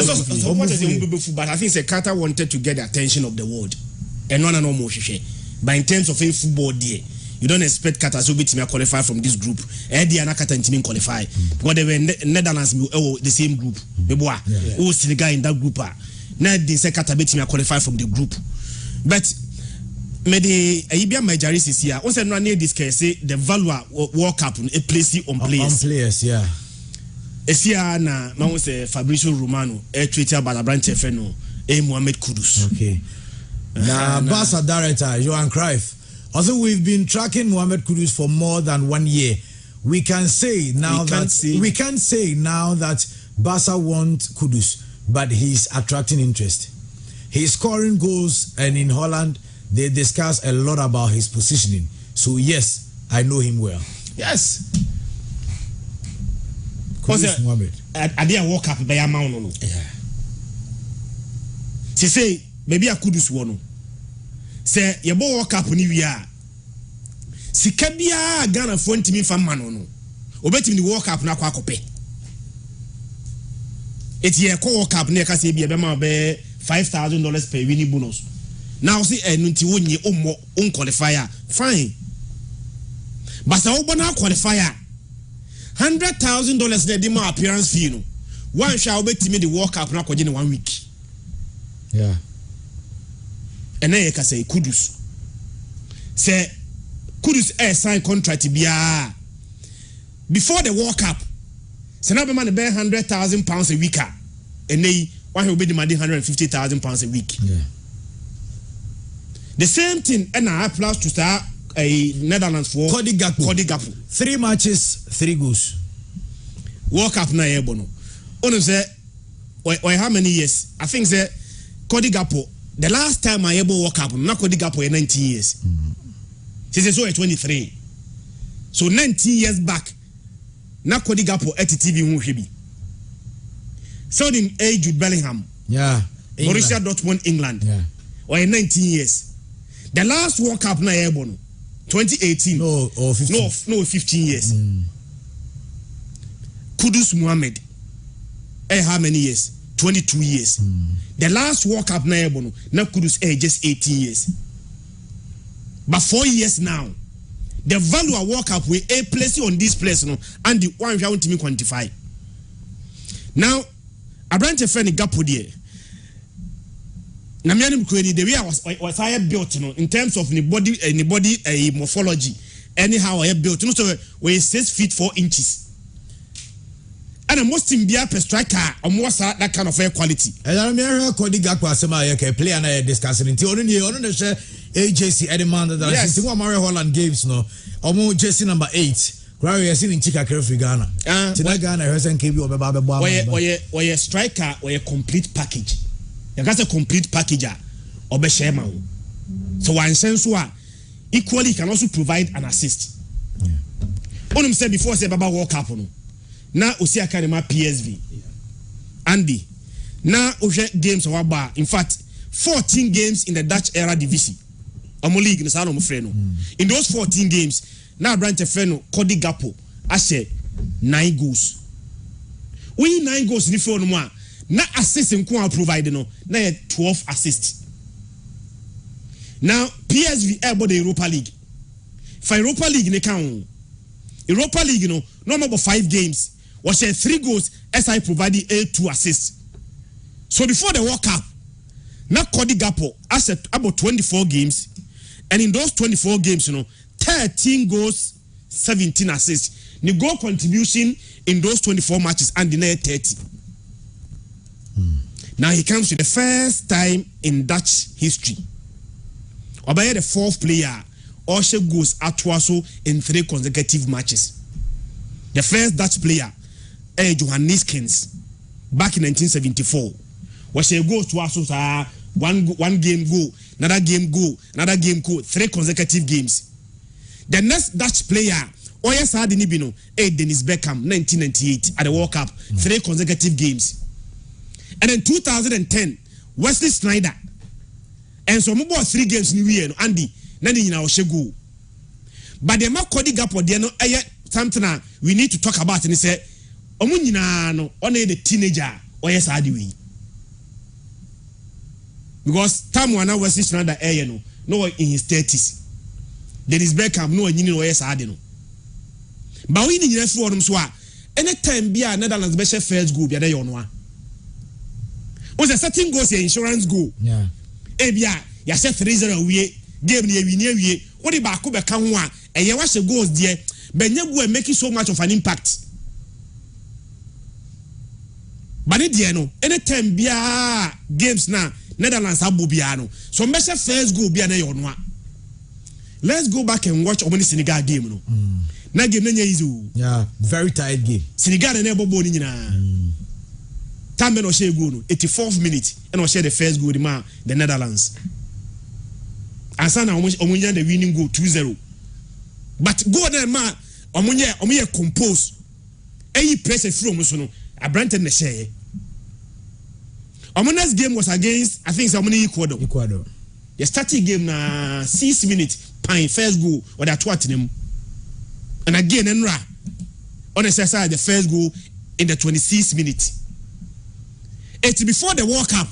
but I think say Qatar wanted to get the attention of the world and no more hwehwe but in terms of a football there you don't expect Qatar so bit me qualify from this group dia na Qatar team qualify because they were Netherlands the same group beboa who Senegal in that group na they say Qatar bit me qualify from the group but me the Ibia Majaris is here. Also, no need discuss the value World Cup a place on players. On players, yeah. Esia na man say Fabrizio Romano, Twitter Balabrante Feno, Mohamed Kudus. Okay. Now, Barca director Johan Cruyff. Also, we've been tracking Mohamed Kudus for more than 1 year. We can say now that Barca want Kudus, but he's attracting interest. He's scoring goals, and in Holland. They discuss a lot about his positioning. So yes, I know him well. Yes. Kudus Mohamed. I did World Cup by a man. Yeah. She say maybe a Kudus one. Say your World Cup ni we are. Si kabia Ghana phone to me from Manono. Obeti the World Cup na kwa kope. Eti ye World Cup ne ka say be be $5,000 per winning bonus. Now see nunti wonye qualifier fine but sa obona qualifier $100,000 de ma appearance fee no one shall bet me the World Cup na kwaje 1 week yeah and then you can say Kudus sign contract bia before the World Cup say na be man be £100,000 a week and then one will be demanding £150,000 a week. Yeah. The same thing and I applies to start a Netherlands for Cody Gakpo. 3 matches, 3 goals. World Cup na ebono. Ono say how many years? I think say Cody Gakpo. The last time I able World Cup, na Cody Gakpo 19 years. She says so at 23. So 19 years back, na Cody Gakpo at TV hu hwebi. So in Jude Bellingham. Yeah. Borussia Dortmund, England. Yeah. Or 19 years. The last World Cup na ebono 2018 no 15 years. Kudus Mohamed how many years? 22 years. The last World Cup na ebono na Kudus just 18 years. But 4 years now the value of World Cup we a place on this place no and the one we want to quantify. Now Abrante friend Gapo there na me anim kwani the way I was I built no in terms of anybody morphology anyhow I built no so we 6 feet 4 inches and the most in bia per striker almost that kind of air quality and I me Cody Gakpo asema ya ke player na discussing nti ono ne share AJC Edmond that yes. Since Mario Holland games no omo jersey number 8 Kwari you see in Chika Kerry Ghana tina Ghana person kebi obeba bebo we striker we complete package. You got a complete package or be share man. So one sense equally can also provide an assist. On him said before say Baba World Cup no. Now Osi Academy PSV. Andy. Now Oje games of Aba. In fact, 14 games in the Dutch era division. League in those 14 games, now Brandt Feno, Cody Gapo, I say 9 goals. We 9 goals in the phone one. Now assist in Kwa provided no, now 12 assists. Now PSV about the Europa League. For Europa League in the count. Europa League, no more 5 games. Was 3 goals as I provided 2 assists. So before the World Cup, now Cody Gapo has about 24 games, and in those 24 games, 13 goals, 17 assists. The goal contribution in those 24 matches and the net 30. Now he comes to the first time in Dutch history. Obey the 4th player, Oshe goes Atwaso in 3 consecutive matches. The first Dutch player, Johan Niskens, back in 1974, was a goes to us one game go, another game go, another game go, 3 consecutive games. The next Dutch player, Oyes Adinibino, Dennis Beckham, 1998 at the World Cup, 3 consecutive games. And in 2010, Wesley Sneijder, and so more 3 games new year, Andy, Nani in our Shegu. But the Makodi Gap or Diano, something we need to talk about, and he said, Omunina, no, only the teenager, Oyes Adiwi. Because time when I was listening to that no in his 30s. Dennis Beckham no in Oyes Adino. But we need to for them so anytime be a Netherlands best first goal be there on one. Was a certain goes insurance goal. Yeah. Ebia ya set 3-0 we game we what the back be kan one and you watch the goals there but you making so much of an impact. But it no anytime be a games now Netherlands have Bobiano. So measure first goal be an one. Let's go back and watch Omani Senegal game. No, na game easy. Yeah, very tight game. Senegal and Ebo Boni na. Time no share goal. 84th minute and share the first goal the Netherlands. Asana Omunya the winning goal 2-0. But go there man Omunya compose. Any press a from so no. Abranten the share. Our next game was against, I think, Ecuador. The starting game na 6 minutes, pine first goal, or that what him. And again, Enra on the side the first goal in the 26th minute. It's before the World Cup.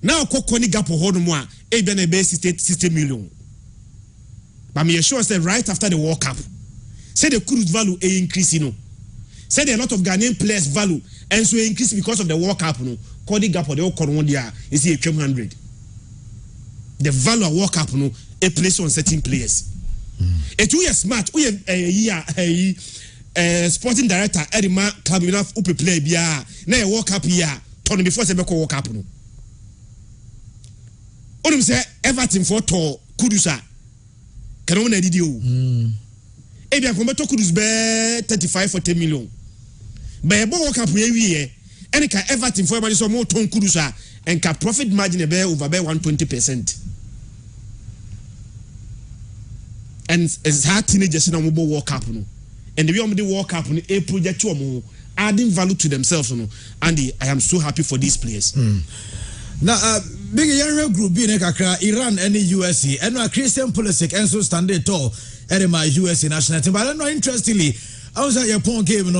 Now, Kokoni Gapo hold more, a base 60 million. But me assure say right after the World Cup, say the cruise value increase, Say there are a lot of Ghanaian players value, and so increase because of the World Cup, Cody Gap or the old Corona is here 100. The value of World Cup a place on certain players. A 2 years smart, we have a sporting director, Edima Club enough up play bia, na World Cup here, turn before Sebeko World Cup. Onum say Everton for to Kudusa. Can only did you? Ebia Combeto Kudus be 35-40 million. But World Cup we and can Everton for everybody so more ton Kudusa and can profit margin over 120%. And it's hard teenagers in a mobile World Cup. And the way the World Cup a project to adding value to themselves. Andy, I am so happy for these players. Now, big young group being Iran and the USC and Christian Pulisic and so stand tall at my USC national team. But I don't know, interestingly, I was at your point game,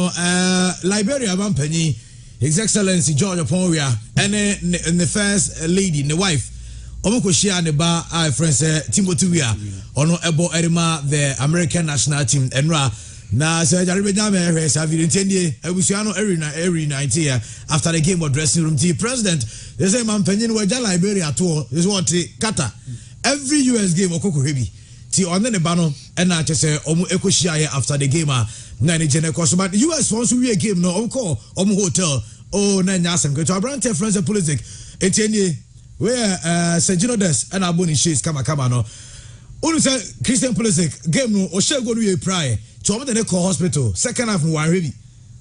Liberia Vampany. His Excellency George Aponria and the first lady, the wife, Omokoshia and bar, our friends Timothy Wea, Ono Ebo Erima, the American national team, and Ra. Now, Sir Jaribedame has have intended every night here after the game of dressing room tea. President, the same man penning where Liberia tour is what Qatar. Every US game of Kokorebi. Ti on the bano and I just say Omo Ekoshia after the game. Nine Genecost, but US wants to be a game no call hotel. Oh, nine Yasam go to a brand friends of politics. Etienne, where Sejino Des and Aboni Shades come no. Only Christian Pulisic game no or shall go to a prior to the call hospital. Second half no Waribi.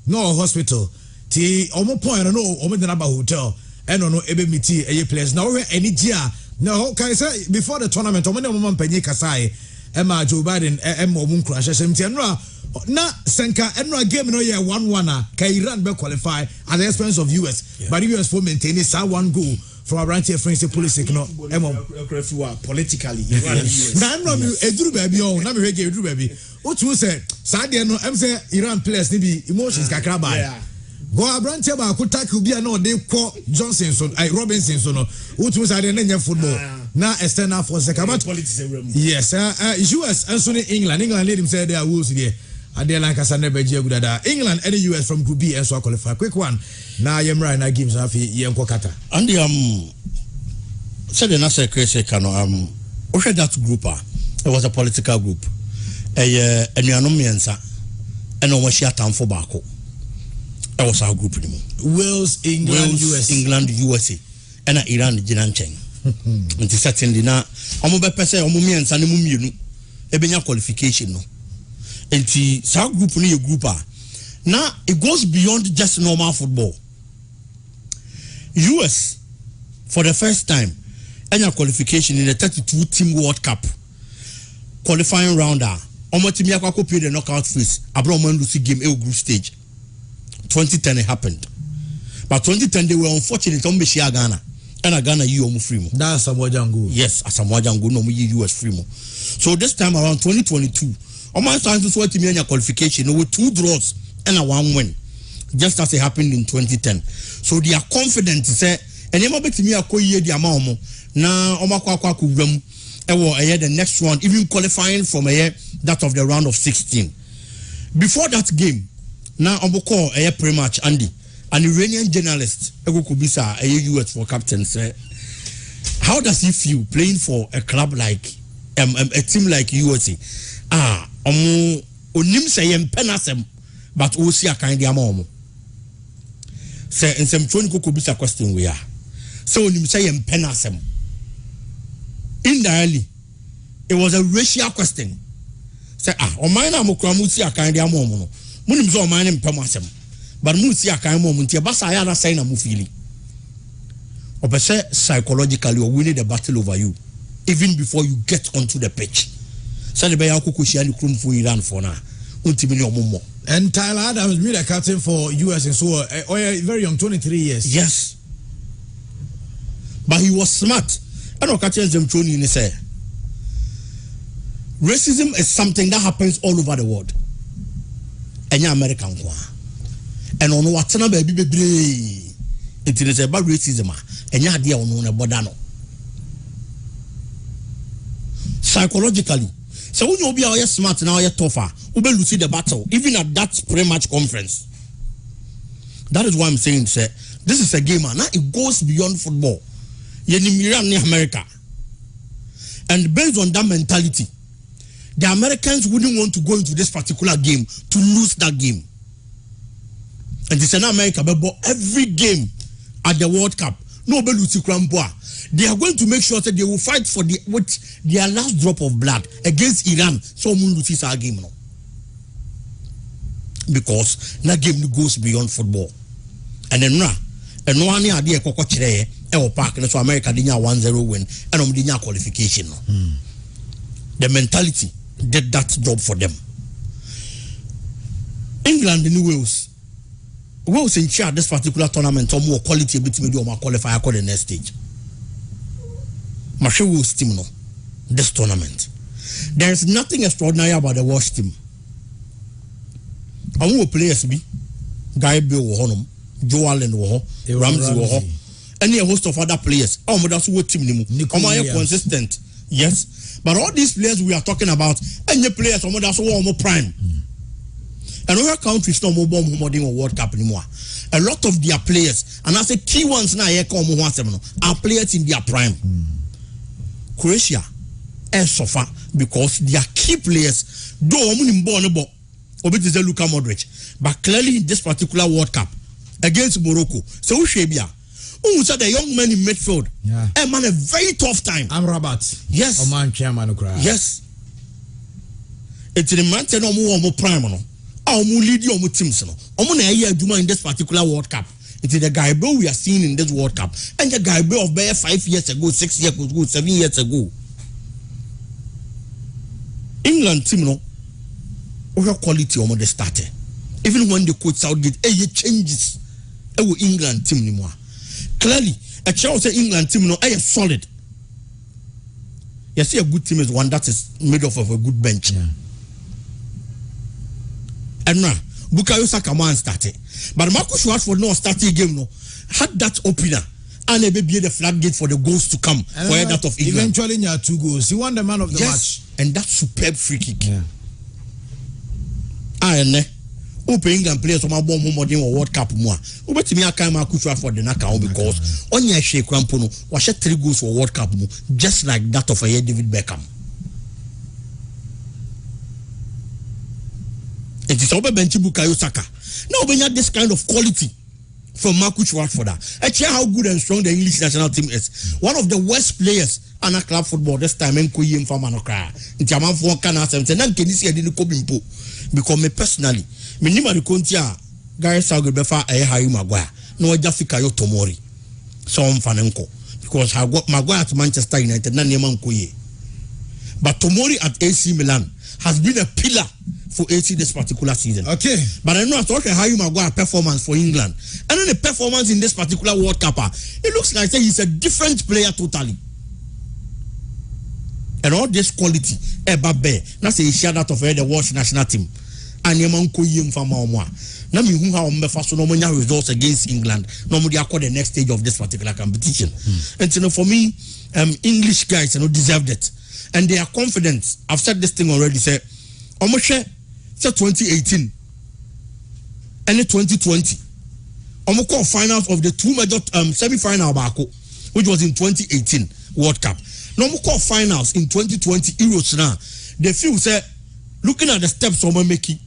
No hospital. T almost point no Omo the number hotel. And no ebemiti a place. Now where any dia. No, can I say before the tournament, Omo Penny Kasai, Emma Joe Biden, Emma Moon Crash, Semtianra. Na Senka Enra game no year 1-1 ka Iran be qualify at the expense of US. Yeah. But US for maintain is 1 goal from around here friends police no politically na no me eduru baby on na me hwege eduru baby otu say saade no am say Iran players ni bi emotions kakra ba go around here ba ko tackle bi na dey call Johnson so Robinson so no otu saade na nya football na external force kamat yes US and so England let him say they are wolves there Adela Kasane Beji Gudada England and the US from Group B and so qualify quick one now Yemra and I give Safi Yenko Qatar and the said the Nasser Crazy Kano okay that group it was a political group a Nuanomiansa and almost share time for Bako that was our group anymore Wales England USA and Iran Jinan Cheng and certainly now Omobe Pese Omumiansa and Mumiunu Ebenya qualification no and the South group ni group now it goes beyond just normal football. US for the first time any qualification in the 32 team World Cup qualifying round Omotimia Kwako played the knockout phase Abraham Lucy game a group stage 2010 it happened but 2010 they were unfortunate on Beshia Ghana and Ghana you free mo that's Samoa Jango yes Samoa Jango no US free mo so this time around 2022 on my side to sweat me qualification with 2 draws and a 1 win just as it happened in 2010 so they are confident to say and you bet me a koye the amount na omakwa kuwem the next round even qualifying from that of the round of 16 before that game now omoko pre-match Andy an Iranian journalist ego kubisa US for captain say how does he feel playing for a club like a team like USA onim say penasem but o see a kind amount say in some phone ko bisa question we are so onim say penasem indirectly it was a racial question say o man na mo kra mo see a kind amount no munim so o man na penasem but mo see a kind amount tie basa ya na say na mo feeling o be say psychologically or winning the battle over you even before you get onto the pitch. Sani be yakoko shiani krum for Iran for now. Untimini omumo. And Tyler Adams made a captain for US and so very young 23 years. Yes. But he was smart. I know captain Zemtroni in say racism is something that happens all over the world. Enya American kwa. And on watana baby bebre. It is about racism. Enya dia ono na bodano. Psychologically so when you be smart now you're tougher you will lose the battle even at that pre-match conference. That is why I'm saying say this is a game now it goes beyond football. You're America and based on that mentality the Americans wouldn't want to go into this particular game to lose that game. And this is America but every game at the World Cup nobody lose Kramboa. They are going to make sure that they will fight for with their last drop of blood against Iran. So we lose our game now. Because that game goes beyond football. And then no one idea koko chire park so America did 1-0 win and did qualification. The mentality did that job for them. England and Wales in charge this particular tournament or more quality between you qualify for the next stage. Marshall's team no this tournament. There is nothing extraordinary about the Welsh team. I want players be Guy Bill Honum, Joe Allen Ramsey any host of other players. Oh, that's what team consistent. Yes, but all these players we are talking about, any players that's more prime. And other countries no more World Cup anymore. A lot of their players, and I say key ones now are players in their prime. Croatia suffer because their key players though Luka Modric, but clearly in this particular World Cup against Morocco, so Shabia, who said the young man in midfield, man a very tough time. I'm Rabat. Yes. Yes. It's the man no more prime no. Lead you teams no. In this particular World Cup. It is the guy bro we are seeing in this World Cup. And the guy bro of 5 years ago, 6 years ago, 7 years ago. England team no quality the starter. Even when the coach Southgate changes England team anymore. Clearly, A Chelsea England team no is solid. You see, a good team is one that is made up of a good bench. Yeah. And now, Bukayo Saka man started, but Marcus Rashford no starting game no had that opener and maybe be the floodgate for the goals to come for that of England. Eventually, he had 2 goals. He won the man of the match, and that superb free kick. Yeah. And open England players from our bomb modern World Cup more. Over to me, I can't Marcus Rashford the knockout because on your shake Rampono was 3 goals for World Cup just like that of a year David Beckham. It is over Benchi Bukayo Saka. Now when you have this kind of quality from Marcus Rashford, I check how good and strong the English national team is. One of the worst players in a club football this time in Koyim from Manokra. In Tiaman for Canada, and then can you see I didn't come in po because me personally, me nima the Contia, Gary Sauger Befa Harry Maguire, no Jafika Tomori, so Fanenko, because I got Maguire to Manchester United, Naniman Koye. But Tomori at AC Milan has been a pillar for AC this particular season. Okay. But I know I thought Harry Maguire performance for England. And then the performance in this particular World Cup, it looks like he's a different player totally. And all this quality, that's a share that of the Welsh national team. And Yamanko Yim from Maumwa. Now, me who have first nominal results against England. Normally, I call the next stage of this particular competition. And you know, for me, English guys, you know, deserved it. And they are confident. I've said this thing already. Say, almost say 2018 and 2020. Almost call finals of the 2 major semi-final Bako, which was in 2018 World Cup. No more call finals in 2020 Euros now. They feel say, looking at the steps Omo making,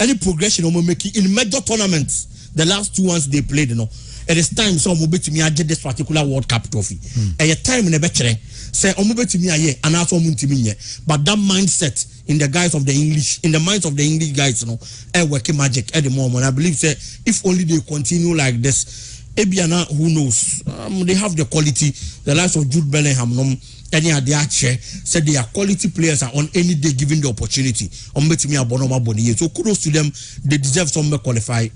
any progression Omo making in major tournaments, the last 2 ones they played, you know, it is time some will be to me I get this particular World Cup trophy. And a time in a better say Omo be to me a and also to me. But that mindset in the guys of the English, in the minds of the English guys, you know, working magic at the moment. I believe say if only they continue like this, Ebiana, who knows? They have the quality, the likes of Jude Bellingham, any of their chair said their quality players are on any day given the opportunity. So kudos to them, they deserve some qualify.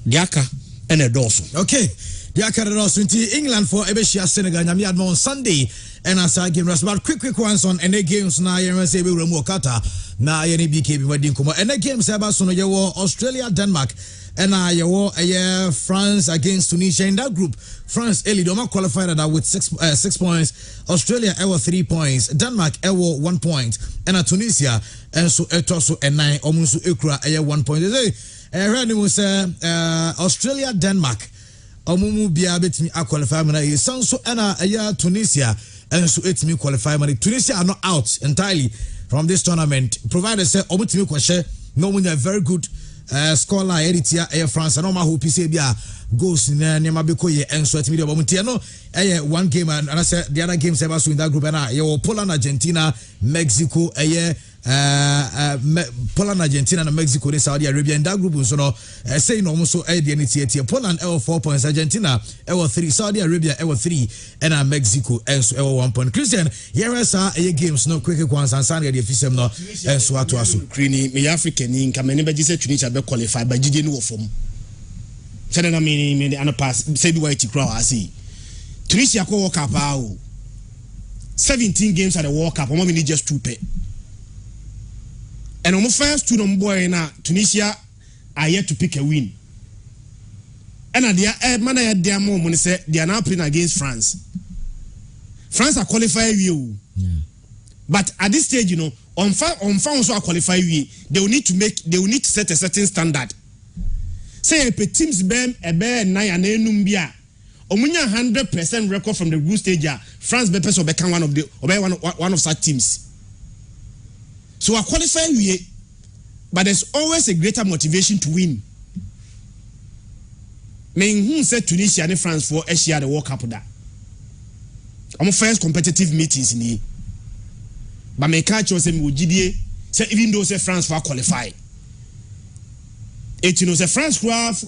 Diaka and a Dawson. Okay. Diaka and Dawson to England for Ebeshia Senegal. Nyami on Sunday. And as I game rest about quick ones on any games now you say we remo Qatar na any BKB wedding come and the games about so you Australia Denmark and I France against Tunisia in that group. France early don't qualify that with 6 points. Australia 3 points. Denmark 1 point. And Tunisia and so also 9 almost Ekra 1 point. Australia Denmark omumu bia betimi qualify mana yi sanso na Tunisia and so etimi qualify money. Tunisia are not out entirely from this tournament provided say omutimi kwahye no munya very good score line editia France and normal hope say bia goals na nema bekoye and so etimi omutia no 1 game and I said the other games ever so in that group na Poland, Argentina, Mexico Poland, Argentina and Mexico and Saudi Arabia in that group so no say no so the Poland 4 points, Argentina 3, Saudi Arabia 3 and Mexico and so 1 point. Christian here are games no quick ones and Sunday the official no and so to us Creamy me African in Kamene say Tunisia be qualify but you didn't form said I mean the pass say the way to crowd I see Tunisia ko World Cup 17 games at the World Cup we need just 2 pay. And on the first 2 boy na Tunisia are yet to pick a win. And at the man at their moment say they are now playing against France. France are qualified you. But at this stage, you know, on France are qualified they will need to set a certain standard. Say if teams bem a bear 9 and numbia. Omunya 100% record from the group stage. France be person become one of such teams. So I qualify but there's always a greater motivation to win. Who said Tunisia and France for Asia the World Cup that. I'm first competitive meetings in here. But my catch was say even though say France for qualify. You know say France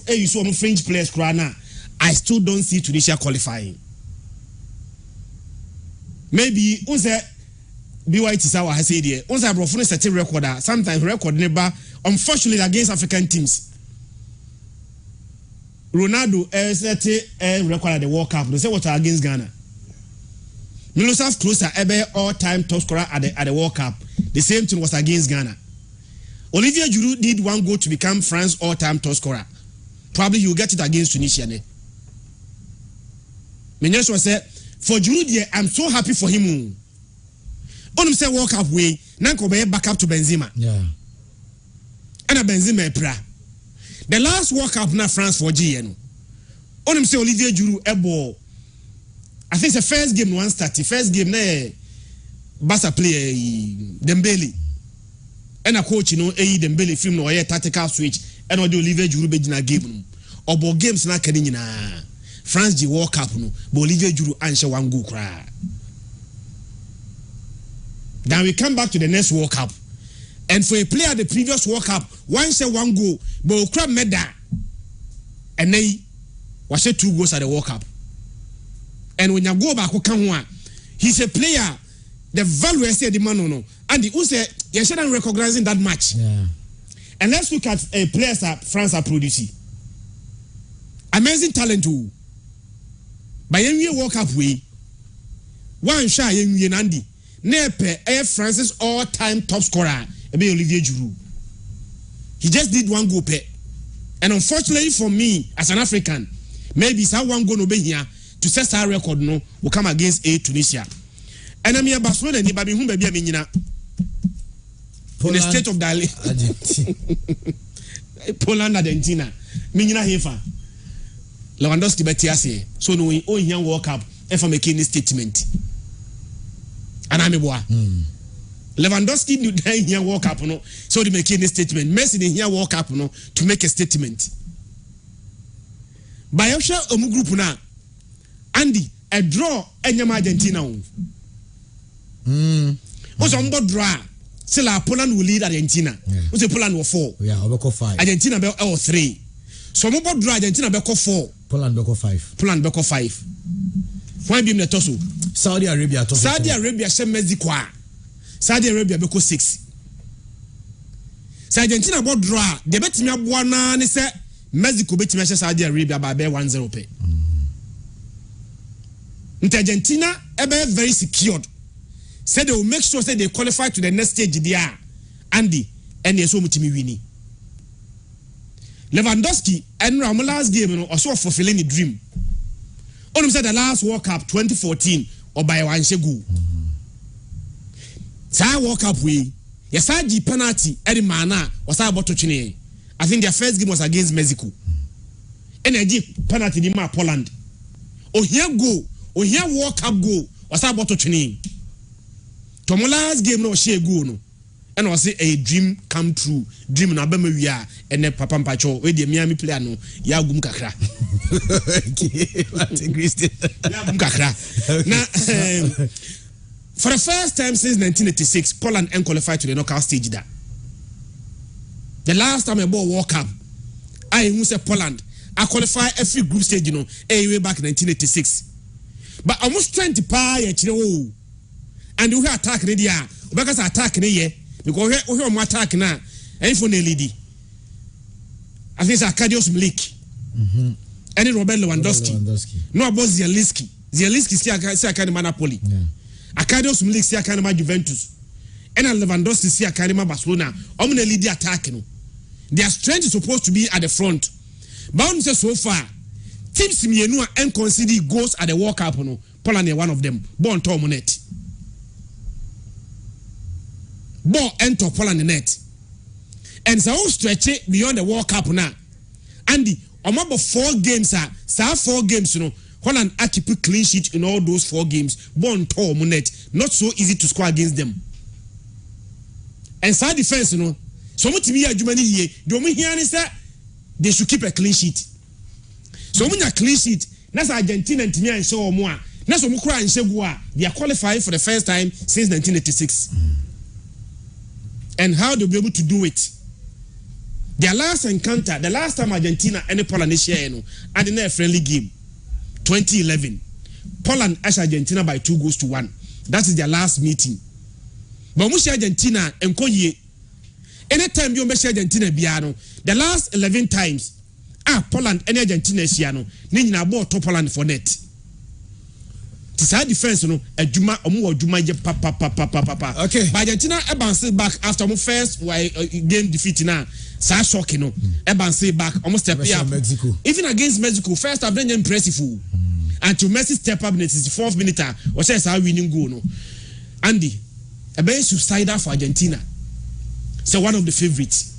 you saw French players now. I still don't see Tunisia qualifying. Maybe BYT Sawa has said here. Once I brought a certain recorder, sometimes record never, unfortunately, against African teams. Ronaldo set record at the World Cup. They say what against Ghana. Miloslav Klose ever all-time top scorer at the World Cup. The same thing was against Ghana. Olivier Giroud did one goal to become France's all-time top scorer. Probably he will get it against Tunisia. Menyeswa said, for Giroud, I'm so happy for him. Only say World Cup way, Nanko be back up to Benzema. Yeah. And a Benzema pra. The last World Cup na France for GN. Only say Olivier Giroud ebo. I think the first game one start. The first game na Barca play Dembele. And a coach Dembele film no tactical switch. And the Olivier Giroud be na game. Obo games na kadi nyina. France the World Cup no. But Olivier Giroud answer one goal cry. Then we come back to the next World Cup. And for a player at the previous World Cup, one say one goal, but Okra made that. And then was say 2 goals at the World Cup. And when you go back, he's a player, the value I say the man no. And who say you shouldn't recognizing that match. Yeah. And let's look at players that France are producing. Amazing talent too. By any World Cup way, one shot in Andy. Nepe Air France's all-time top scorer, Olivier Giroud. He just did one goal pay. And unfortunately for me, as an African, maybe it's one goal no be here to set our record no will come against Tunisia. And I'm here Barcelona ni baby whom baby in the state of Poland, Argentina. Minyina hefa. Lewandowski betiase. So no we here World Cup if I'm making this statement. And I'm a boy. Lewandowski knew that here World Cup no, so they making a statement. Messi didn't here World Cup no to make a statement. By Osha group na, Andy a draw enyama Argentina. Was on board draw. Still Poland will lead Argentina. Was Poland will 4. Yeah, Obeko 5. Argentina be 3. So on board draw Argentina be 4. Poland Beko 5. Poland Beko 5. Why be Tosu? Saudi Arabia say Mexico. Saudi Arabia beko 6. Sa Argentina bo draw, de betimi aboa na ne say Mexico betimi say Saudi Arabia ba be 1-0 pe. Argentina ebe very secured. Say they will make sure say they qualify to the next stage there. Andy and yes so mutimi wini. Lewandowski and last game no also fulfilling the dream. On said the last World Cup 2014 or by one shegu. Sa World Cup we yesaji penalty edi mana was about to chine. I think their first game was against Mexico. Energy penalty di ma Poland. Oh here go, oh here World Cup go was about to chine. Tomo last game no share go no. And I say a dream come true. Dream na bema we are and then papa mpacho we the Miami player no ya gum kakra. Ya gum kakra. Na for the first time since 1986, Poland qualified to the knockout stage. That the last time I bought World Cup, I who say Poland, I qualify every group stage, you know, way back in 1986. But almost 20 pie, and we attack the year because attack the year because we have attack now, and for the lady. I think it's Arkadiusz Milik, and Robert Lewandowski. No about Zielinski. Zielinski see a kind of Napoli. Arkadiusz Milik see a kind of Juventus. And Lewandowski see a kind of Barcelona. Omne lead the attack. Their strength is supposed to be at the front. But so far, teams Mienua and concede goals at the World Cup. Poland is one of them. Born Tom net. Ball enter Poland net. And so stretch it beyond the World Cup now. Andy, about 4 games, 4 games, Holland had to put clean sheet in all those 4 games. Born Tom net. Not so easy to score against them. And side defense, so much me a Germany here. The only here is that they should keep a clean sheet. So when a clean sheet, that's Argentina and Timia and so more. That's what Mukra and Shegua. They are qualified for the first time since 1986. And how they'll be able to do it. Their last encounter, the last time Argentina and Poland share, and in a friendly game, 2011, Poland asked Argentina by 2-1. That is their last meeting. But we share Argentina and Koye. Anytime you measure Argentina, the last 11 times, Poland and Argentina siano ne nyina ball to Poland for net side defense no adwuma omo adwuma je papa okay but Argentina bounce back after mo first game defeat na sa shock no bounce back almost step up Mexico. Even against Mexico first half been impressive until Messi step up in the 64th minute or says how winning goal no Andy a very suicidal for Argentina so one of the favorites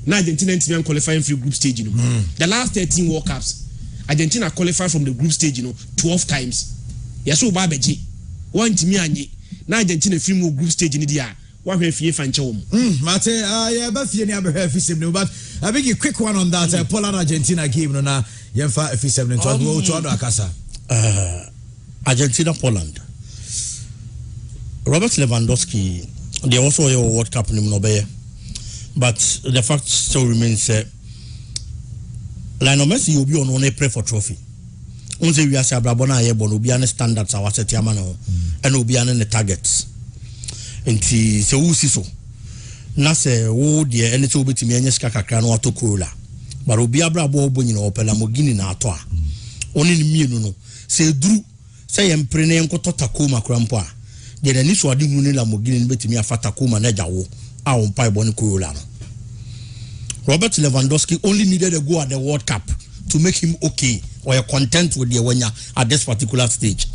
now Argentina team qualifying for group stage the last 13 World Cups Argentina qualified from the group stage 12 times. Yes, so Babeji. One to me and now Argentina film group stage in the year. What if you find Chom? Mate, yeah, but you never have him, but I think a quick one on that Poland Argentina game. No, now, Yemfa F7 to Akasa. Argentina, Poland. Robert Lewandowski, they also have a World Cup in Nobel. But the fact still remains Lionel Messi will be on only pray for trophy. Unze we are Sabrabona Yebon will be an standards our set Yamano and will be an the targets. And so so. Nase wo dear and it will be to me and Skakano to Kula. But will be a brabo bonin or Pelamogini na toa. Only me no. Say Drew say emprene and Kotakuma Crampa. Then an issue I didn't win Lamogini bet me a Fatakuma Nejawo. Our Pai Boniculano. Robert Lewandowski only needed a go at the World Cup to make him okay or content with the Wenya at this particular stage.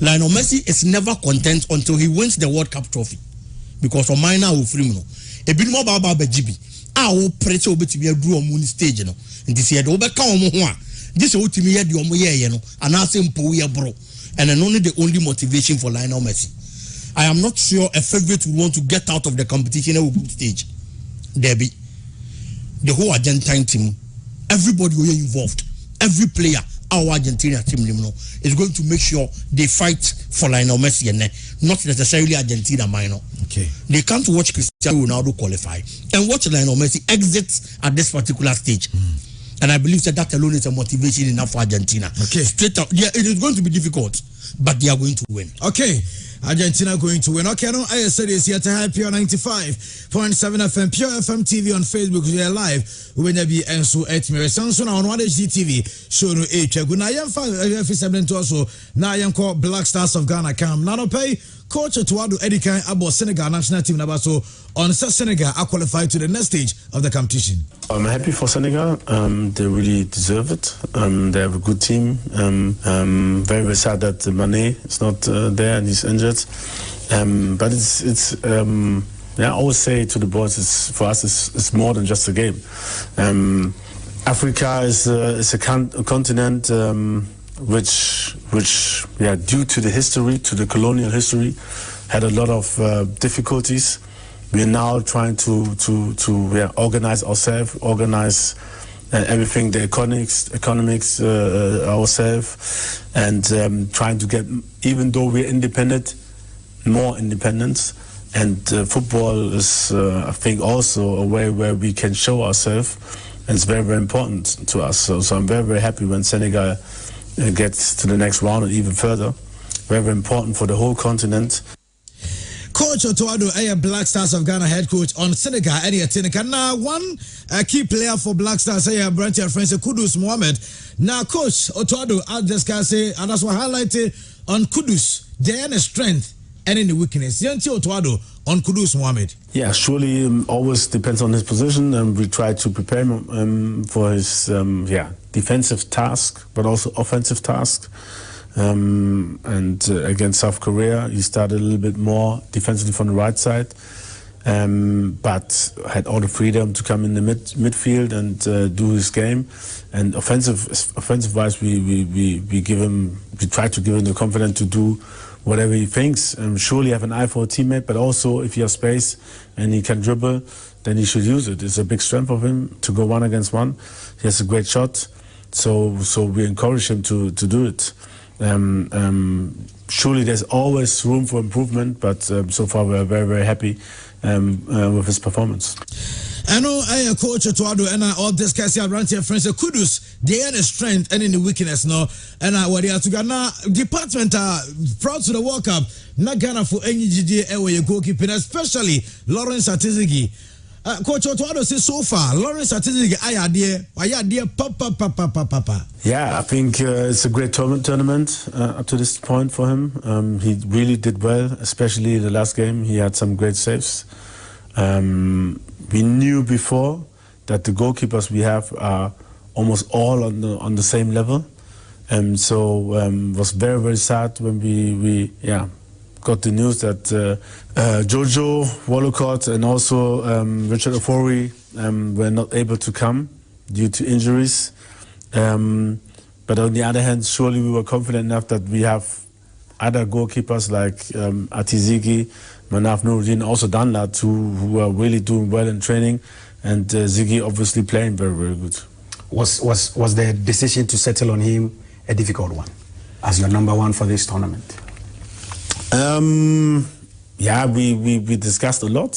Lionel Messi is never content until he wins the World Cup trophy. Because for minor or criminal, a bit more about Bejibi. I will pray to be a draw moon stage, and this year, this ultimate year, and I say, bro, and then only the only motivation for Lionel Messi. I am not sure a favorite will want to get out of the competition at group stage. Debbie, the whole Argentine team, everybody will be involved. Every player, our Argentina team, is going to make sure they fight for Lionel Messi and not necessarily Argentina minor. Okay. They can't watch Cristiano Ronaldo qualify and watch Lionel Messi exit at this particular stage. And I believe that alone is a motivation enough for Argentina. Okay. Straight up, yeah, it is going to be difficult, but they are going to win. Okay. Argentina going to win. Okay, no, I said this here to have Pure 95.7 FM, Pure FM TV on Facebook. We are live. We will be and so at me. Samsung on one HD TV. Show no H. Good night. I am 5 to also. Now I am called Black Stars of Ghana. Cam Nano Pay. Coach Tuadu Edikan about Senegal national team Nabaso on Senegal are qualified to the next stage of the competition. I'm happy for Senegal. They really deserve it. They have a good team. Very, very sad that Mané is not there and he's injured. But it's I always say to the boys, for us, it's more than just a game. Africa is a continent which due to the history, to the colonial history, had a lot of difficulties. We are now trying to organize ourselves, organize everything, the economics ourselves, and trying to get, even though we're independent, more independent. And football is, I think, also a way where we can show ourselves, and it's very, very important to us. So I'm very, very happy when Senegal gets to the next round and even further. Very, very important for the whole continent. Coach Otoado, Black Stars of Ghana head coach on Senegal, Eddie Atinika. Now, one key player for Black Stars, Branty and friends, Kudus Mohamed. Now, Coach Otoado, I'll discuss it, and that's what highlighted on Kudus, their strength and in the weakness. Yanti Otoado on Kudus Mohamed. Yeah, surely always depends on his position, and we try to prepare him for his defensive task, but also offensive task. And against South Korea, he started a little bit more defensively from the right side, but had all the freedom to come in the midfield and do his game. And offensive-wise, we try to give him the confidence to do whatever he thinks. Surely have an eye for a teammate, but also if he has space and he can dribble, then he should use it. It's a big strength of him to go 1-against-1. He has a great shot, so we encourage him to do it. Surely there's always room for improvement, but so far we're very, very happy with his performance. I know I coach Tuado and I all discuss around here friends Kudus, they are the strength and in the weakness no, and what they are to Ghana department are proud to the World Cup, not Ghana for any GDA away goalkeeping, especially Lawrence Atizigi. Coach Otuado says so far, Lawrence Atizigi, papa. Yeah, I think it's a great tournament up to this point for him. He really did well, especially in the last game. He had some great saves. We knew before that the goalkeepers we have are almost all on the same level. So was very, very sad when we got the news that Jojo Wallacott and also Richard Ofori were not able to come due to injuries. But on the other hand, surely we were confident enough that we have other goalkeepers like Atizigi, Manaf Nuruddin, also Danlat, who are really doing well in training, and Ziggy obviously playing very, very good. Was the decision to settle on him a difficult one as your number one for this tournament? Yeah, we discussed a lot.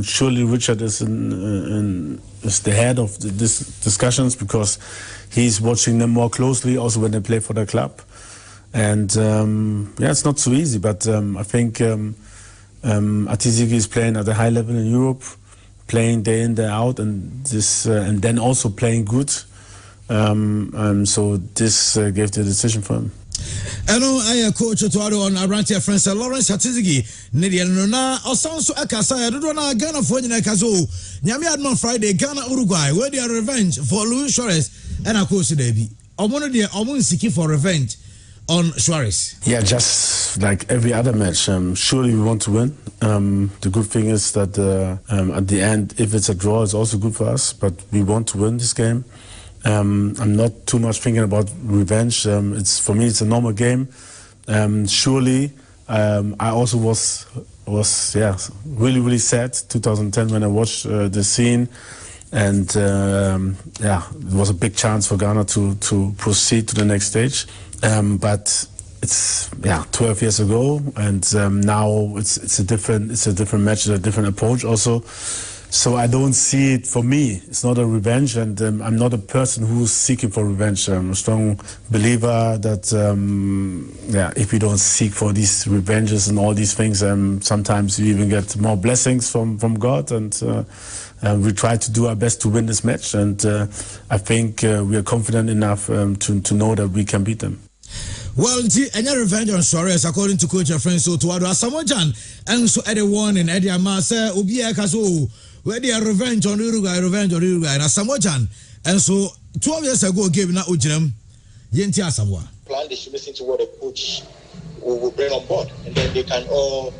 Surely Richard is the head of these discussions because he's watching them more closely, also when they play for the club. And it's not so easy, but I think Atizigi is playing at a high level in Europe, playing day in, day out, and then also playing good. So this gave the decision for him. Hello, I coach Otuado on Arantia friends Lawrence Atizigi. Nidia na Osanso Akasa, Dodona Ghana for Nakazo. Nyami Adman Friday, Ghana Uruguay, where they are revenge for Luis Suarez and Akosu Debi. I wanted the Omun seeking for revenge on Suarez. Yeah, just like every other match. Surely we want to win. The good thing is that at the end, if it's a draw, it's also good for us. But we want to win this game. I'm not too much thinking about revenge. For me, it's a normal game. Surely, I also was really, really sad 2010 when I watched the scene, and it was a big chance for Ghana to proceed to the next stage. But it's 12 years ago, and now it's a different match, a different approach also. So I don't see it, for me, it's not a revenge, and I'm not a person who's seeking for revenge. I'm a strong believer that, if we don't seek for these revenges and all these things, sometimes we even get more blessings from God, and we try to do our best to win this match, and I think we are confident enough to know that we can beat them. Well, any revenge on Suarez, according to Coach Friends Otuado, Asamoah and so Eddie One and Eddie Amasa, Ubia Kaso. Where they are revenge on Uruguay, and Asamoah and so 12 years ago gave na Ujinem Yenti Asamoah. Plan, they should listen to what the coach will bring on board, and then they can all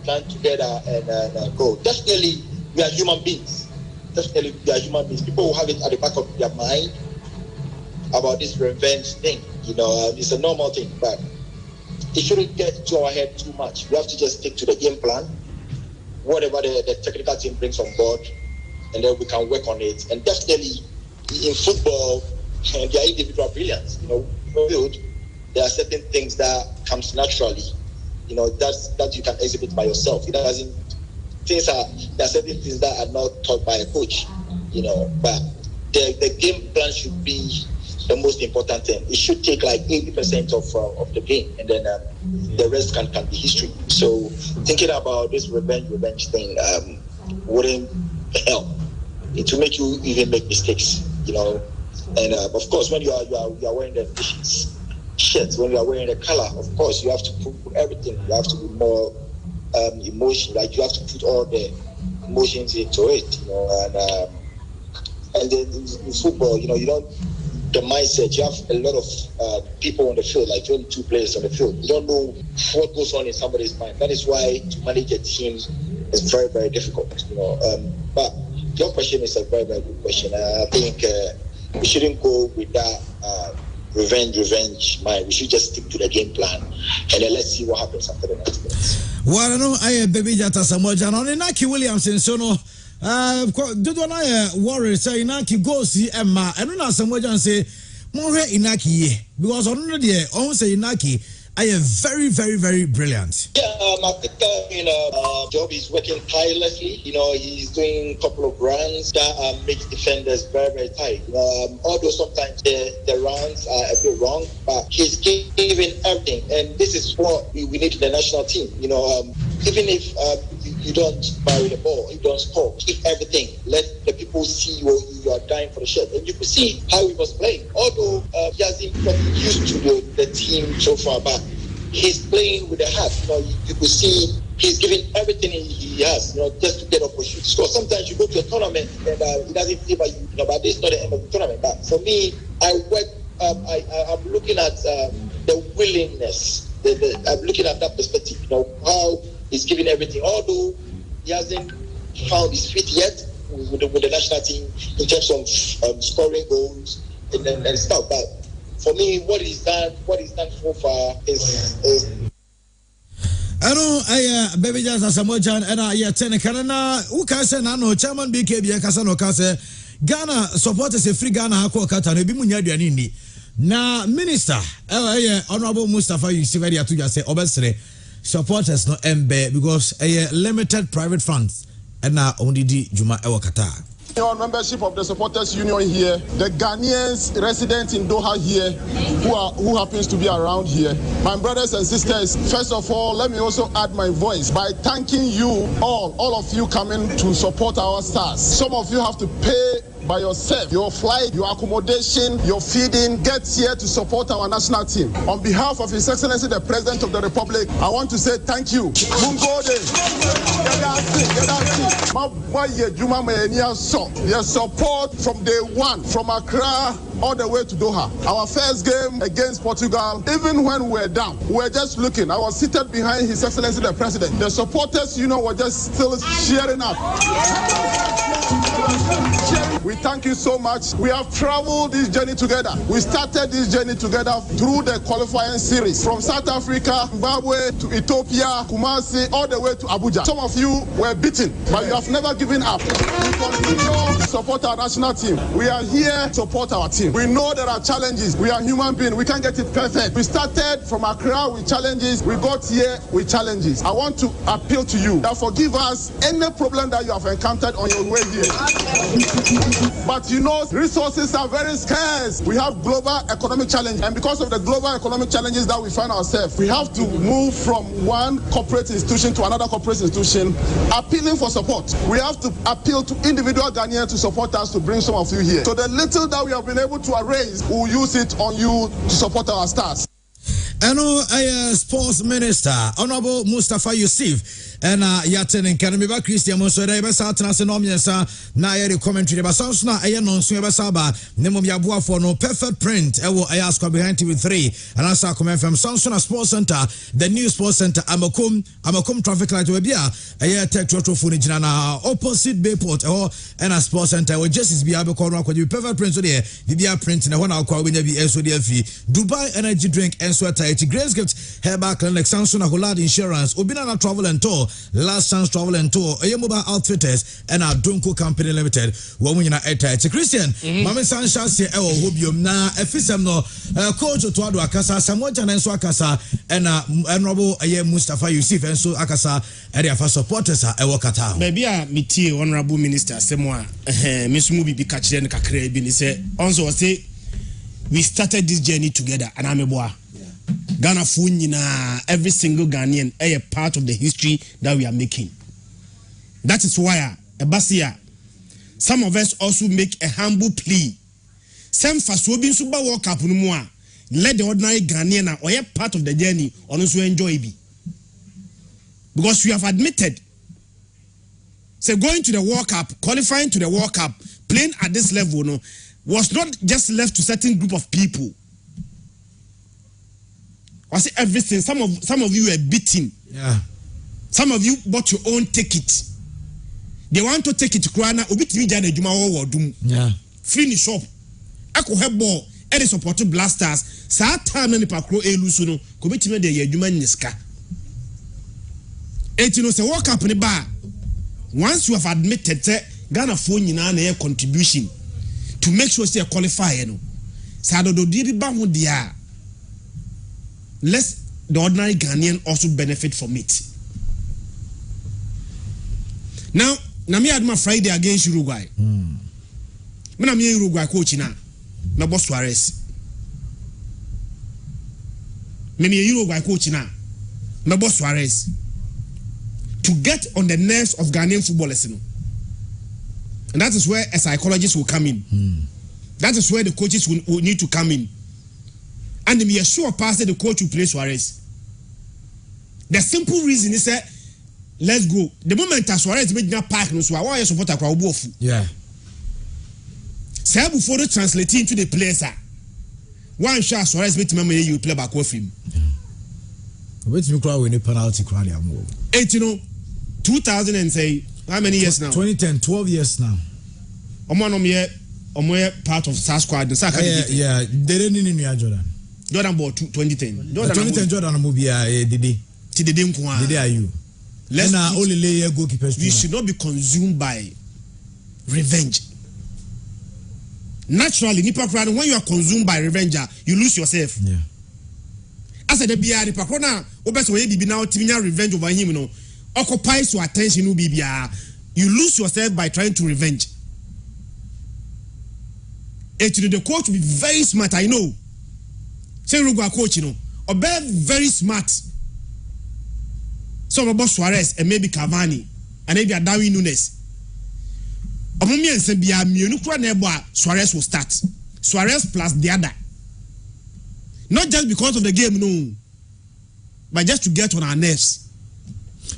plan together and go. Definitely, we are human beings. People will have it at the back of their mind about this revenge thing. It's a normal thing, but it shouldn't get to our head too much. We have to just stick to the game plan. Whatever the technical team brings on board, and then we can work on it. And definitely in football, there are individual brilliance. There are certain things that comes naturally. That you can exhibit by yourself. There are certain things that are not taught by a coach. But the game plan should be the most important thing. It should take like 80% of the game, and then the rest can be history. So thinking about this revenge thing wouldn't help. It will make you even make mistakes, And of course, when you are wearing the shirt, when you are wearing the color, of course you have to put everything. You have to be more emotion. Like you have to put all the emotions into it, And then in football, you don't. The mindset, you have a lot of people on the field, like 22 players on the field. You don't know what goes on in somebody's mind. That is why to manage a team is very, very difficult. But your question is a very, very good question. I think we shouldn't go with that revenge mind. We should just stick to the game plan, and then let's see what happens after the next minutes. Well, I know I baby Jata Samoah on Inaki Williamson, so no. Did one worry say Inaki go see Emma and not Samoah say more Inaki because already I say Inaki I am very, very, very brilliant. Yeah, I think Job is working tirelessly. He's doing a couple of runs that makes defenders very, very tight. Although sometimes the runs are a bit wrong, but he's giving everything, and this is what we need in the national team. Even if you don't bury the ball, you don't score, keep everything. Let the people see you are dying for the shirt. And you could see how he was playing. Although he hasn't gotten used to the team so far, but he's playing with the heart. You could see he's giving everything he has, just to get opportunity. So sometimes you go to a tournament and it doesn't favor you, but this is not the end of the tournament. But for me, I'm looking at the willingness. I'm looking at that perspective, how he's giving everything. Although he hasn't found his feet yet with the national team in terms of scoring goals and stuff. But for me, what he's done so far is I know baby just as Samojan and I ten Canada who can say no chairman BKB Kasano Kase Ghana supporters a free Ghana Hako Qatar no bi munya aduane ni na minister honorable Mustafa Yusuf area to just say obesere supporters no embe because limited private funds and now only di juma ewa Qatar. Your membership of the supporters union here, the Ghanaians resident in Doha here, who happens to be around here, my brothers and sisters. First of all, let me also add my voice by thanking you all of you coming to support our stars. Some of you have to pay by yourself, your flight, your accommodation, your feeding, get here to support our national team. On behalf of His Excellency the President of the Republic, I want to say thank you. Your support from day one, from Accra all the way to Doha. Our first game against Portugal, even when we were down, we were just looking. I was seated behind His Excellency the President. The supporters, were just still cheering up. We thank you so much. We have traveled this journey together. We started this journey together through the qualifying series from South Africa, Zimbabwe to Ethiopia, Kumasi, all the way to Abuja. Some of you were beaten, but you have never given up. We continue to support our national team. We are here to support our team. We know there are challenges. We are human beings. We can't get it perfect. We started from Accra with challenges. We got here with challenges. I want to appeal to you that forgive us any problem that you have encountered on your way here. But resources are very scarce. We have global economic challenge, and because of the global economic challenges that we find ourselves, we have to move from one corporate institution to another corporate institution, appealing for support. We have to appeal to individual Ghanaians to support us to bring some of you here. So the little that we have been able to arrange, we'll use it on you to support our stars. Sports Minister, Honorable Mustafa Yusuf. And yaten in Canada, Christian Mosore, Bessa, Transnomiasa, Naya commentary, but sounds not a non Suebasaba, Nemomia for no perfect print. I will ask behind TV3 and answer comment from Samsung Sports Center, the new Sports Center, Amakum traffic light will be a tech Trotro opposite Bayport or and a Sports Center where justice be able to could you perfect print today, the beer print in a 1 hour call when you be SODFE, Dubai energy drink and sweater, Grace Gift, Hairback Clinic, Samsung Holland Insurance, Ubinana Travel and Tour. Last Chance Travel and Tour, a mobile outfitters, and our Dunko Company Limited. Woman at Christian, Mamma Sanchez, Hobium, na Efisem no, Coach Tuado Akasa, Samojan and Swakasa, and Honorable Mustafa Yusuf and so Akasa, and their first supporters are Qatar. Maybe a meeting Honorable Minister, Semwa, Miss Mubi Bikachi and Kakre, Binise, also say, we started this journey together, and I'm a boy. Ghana Funyina, every single Ghanaian, a part of the history that we are making. That is why, Abasia, some of us also make a humble plea. Some Faswobin Suba World Cup Numua, let the ordinary Ghanaian or a part of the journey also enjoy it. Because we have admitted, so going to the World Cup, qualifying to the World Cup, playing at this level, was not just left to certain group of people. I say everything. Some of you were beaten. Yeah. Some of you bought your own ticket. They want to take it to Krana. Yeah. Finish up. Ako have ball. Any supporting blasters. Sa time ni pakro elusuno. Kubiti me de yeduma niska. Etino se World Cup ni ba. Once you have admitted Ghana phone nyina na contribution to make sure say qualify no. Sa do di ba ho dia. Let the ordinary Ghanaian also benefit from it. Now, me had my Friday against Uruguay. Me na me Uruguay coach na. Me boss Suarez. Me Uruguay coach na. Me boss Suarez. To get on the nerves of Ghanaian footballers, And that is where a psychologist will come in. That is where the coaches will need to come in. And we are sure past the coach will play Suarez. The simple reason is that let's go. The moment Suarez made that park, no so why you support a crowd. Yeah. Say before they translate into the players. One shot Suarez made you play back with him. Wait me crowd when the penalty crowd. 2000 and say how many years now? 2010, 12 years now. Part of SAR squad. Yeah, they didn't need Jordan. Jordan bought 2010. 2010 Jordan movie Didi. Didi are you? Let's only lay goalkeepers. We should not be consumed by revenge. Naturally, when you are consumed by revenge, you lose yourself. Yeah. As a BR Nipakrona, obviously be now taking revenge over him, occupies your attention, you lose yourself by trying to revenge. Actually, the coach will be very smart, I know. Say Uruguay coach, or very smart. Some about Suarez and maybe Cavani and maybe Darwin Nunes. Omumi and Sebia Munukwa Neboa Suarez will start. Suarez plus the other. Not just because of the game, no, but just to get on our nerves.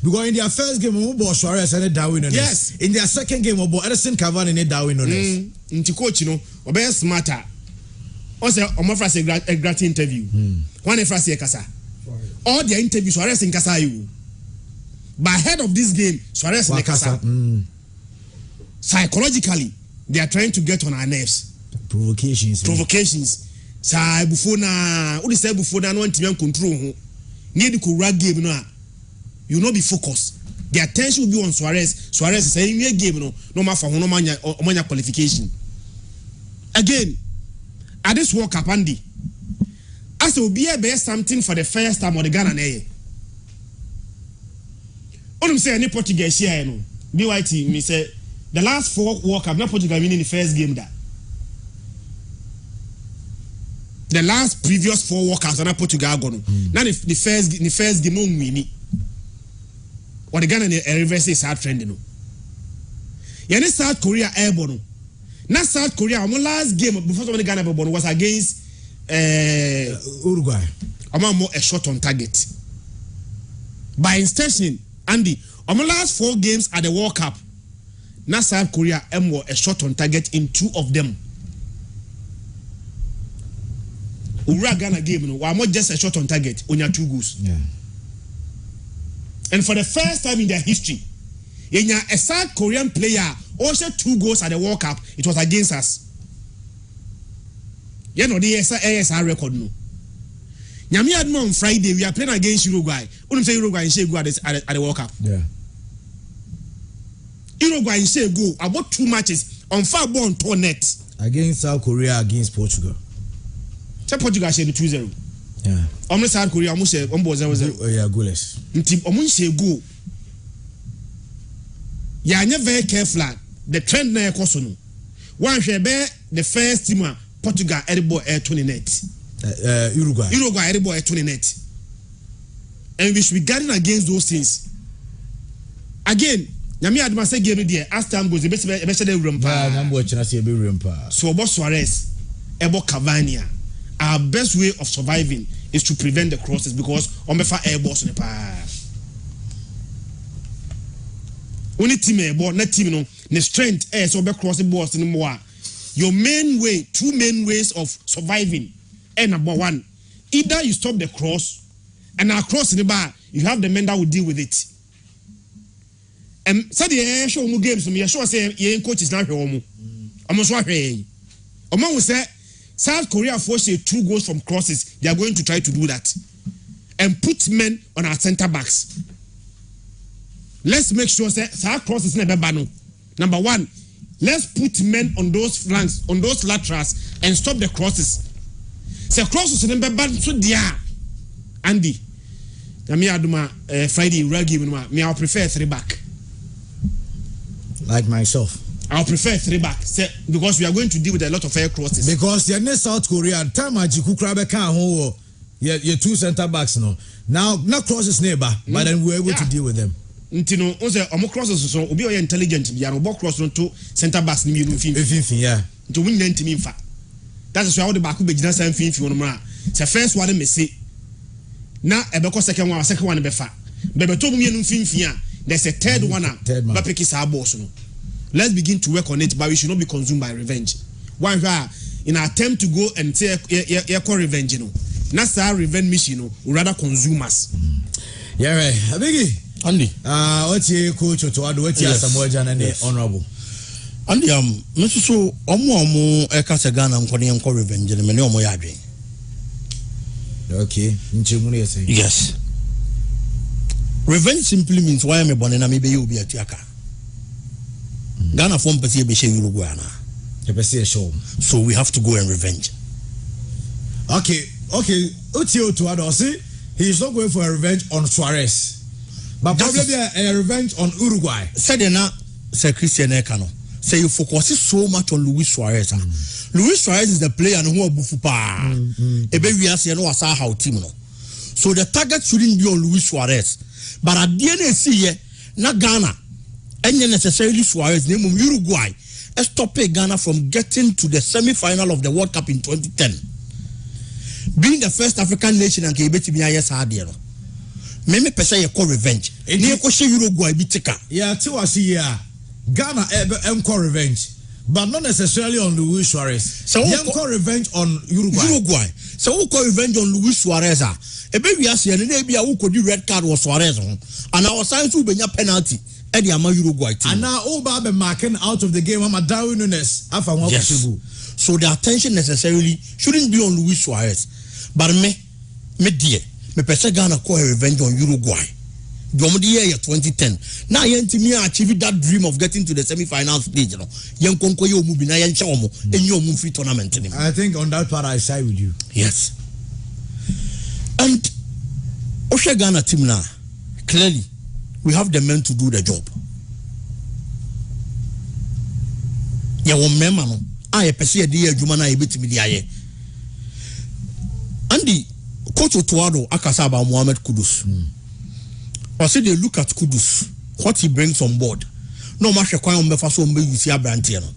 Because in their first game, we bought Suarez and Darwin Nunes. Yes. In their second game, we bought Edison Cavani and Darwin Nunes. Into coach, obey smarter. Also, Omofra a great interview. One if I Kasa. All the interviews Suarez in Kasa you. By head of this game, Suarez in Kasa. Psychologically, they are trying to get on our nerves. Provocations. Say before na, what is say before na no team control. Near the correct game no. You will not be focused. The attention will be on Suarez. Suarez is saying a game no matter no mania qualification. Again, at this World Cup, Andy, as will be a something for the first time on the Ghana. I'm saying any Portuguese here, BYT, me say the last 4 World Cup, not Portugal winning the first game that. The last previous 4 World Cups, not Portugal gone. Now the first game no win. What the Ghana reverse is hard trend. Yani South Korea airborne. Now South Korea, our last game before the Ghana airborne was against Uruguay. A shot on target. By extension, Andy, our last 4 games at the World Cup, now South Korea a shot on target in 2 of them. Uruguay Ghana game, no, more just a shot on target, on your 2 goals. Yeah. And for the first time in their history, a South Korean player also 2 goals at the World Cup. It was against us. You know the ASR record no. Nyami Admo on Friday we are playing against Uruguay. Wouldn't say Uruguay and say go at the World Cup. Yeah. Uruguay and say go about 2 matches on far ball on net against South Korea against Portugal. So Portugal say 2-0. Yeah. Almost South Korea almost say 1-0. Yeah, goalless. Nti almost say go. You are very careful. The trend na ekoso no. One share the first team Portugal edible air 20 net. Uruguay edible air 20 net. And we should be guarding against those things. Again, Nyami Adama say game there as time goes the best the room pa. So about Suarez, about Cavani, our best way of surviving is to prevent the crosses because on befa air balls in the pa. Only team air not team no the strength air so be crossing balls in more. Your main way, 2 main ways of surviving. And number 1, either you stop the cross and now cross in the bar, you have the men that will deal with it. And so the air show games, me sure say your coach is not home. I'm also hey. Oman will say South Korea forced 2 goals from crosses. They are going to try to do that and put men on our center backs. Let's make sure that South crosses never ban. Number 1, let's put men on those flanks, on those laterals, and stop the crosses. Say crosses never ban so dia. Andy, me aduma Friday rugby me I prefer 3 back. Like myself. I'll prefer 3 back. Say, because we are going to deal with a lot of air crosses. Because the next South Korea time Ajiku Krabe can your 2 center backs no. Now not crosses neighbor, but then we're able to deal with them. Ntino onse omo crosses so obi oye intelligent bia no ball cross no to center backs ni mi no fin yeah nto win na ntimi mfa that is why all the back be gina san fin no ma the first one me say na ebeko second one be fa bebe to mu no fin a there's a third one ba pick his balls no. Let's begin to work on it, but we should not be consumed by revenge. Why in an attempt to go and say revenge, you know, that's our revenge mission, you know, we rather consume us. Yeah, right. Biggie. Andy. What's your coach or to add what you Samuel Jan and honorable? Andy, Mr. So, Omo Ekasagana and Korean revenge, and many more yarding. Okay, yes. Revenge simply means why I'm a bonnet and maybe you'll be a tiaka. Ghana form Pessia Beshe Uruguay. So we have to go and revenge. Okay. Utio to Adosi, he is not going for a revenge on Suarez. But probably a revenge on Uruguay. Said Sir Christian Ekano. Say you focus so much on Luis Suarez. Luis Suarez is the player who bufupa. A baby as you know as how team. So the target shouldn't be on Luis Suarez. But at the end of the year, not Ghana. And necessarily Suarez name Uruguay stopped Ghana from getting to the semi-final of the World Cup in 2010. Being the first African nation and Kebeti Bias Hadiano. Meme pesa ye call revenge. Ni ko she Uruguay bitika. Yeah, to us here. Ghana call revenge. But not necessarily on Luis Suarez. So call revenge on Uruguay. So who call revenge on Luis Suarez? A baby as here, maybe who could do red card was Suarez on. And our science will be a penalty. Uruguay team. And now Oba marking out of the game. I'm a Darwin Nunes. Yes. So the attention necessarily shouldn't be on Luis Suarez. But me dear, me pesa Ghana call a revenge on Uruguay. The year 2010. Now you achieve that dream of getting to the semi-final stage. You know, young Konko yo mubi na yan chaomo and yo free tournament. I think on that part I side with you. Yes. And Osha Ghana team now clearly. We have the men to do the job. Ya wo mema no. A ye pese ye de adwuma na ye betimi de aye. Andy coach Otuado akasa about Mohamed Kudus. Or say they look at Kudus, what he brings on board. No matter kwan ombefa so ombe use abrante no.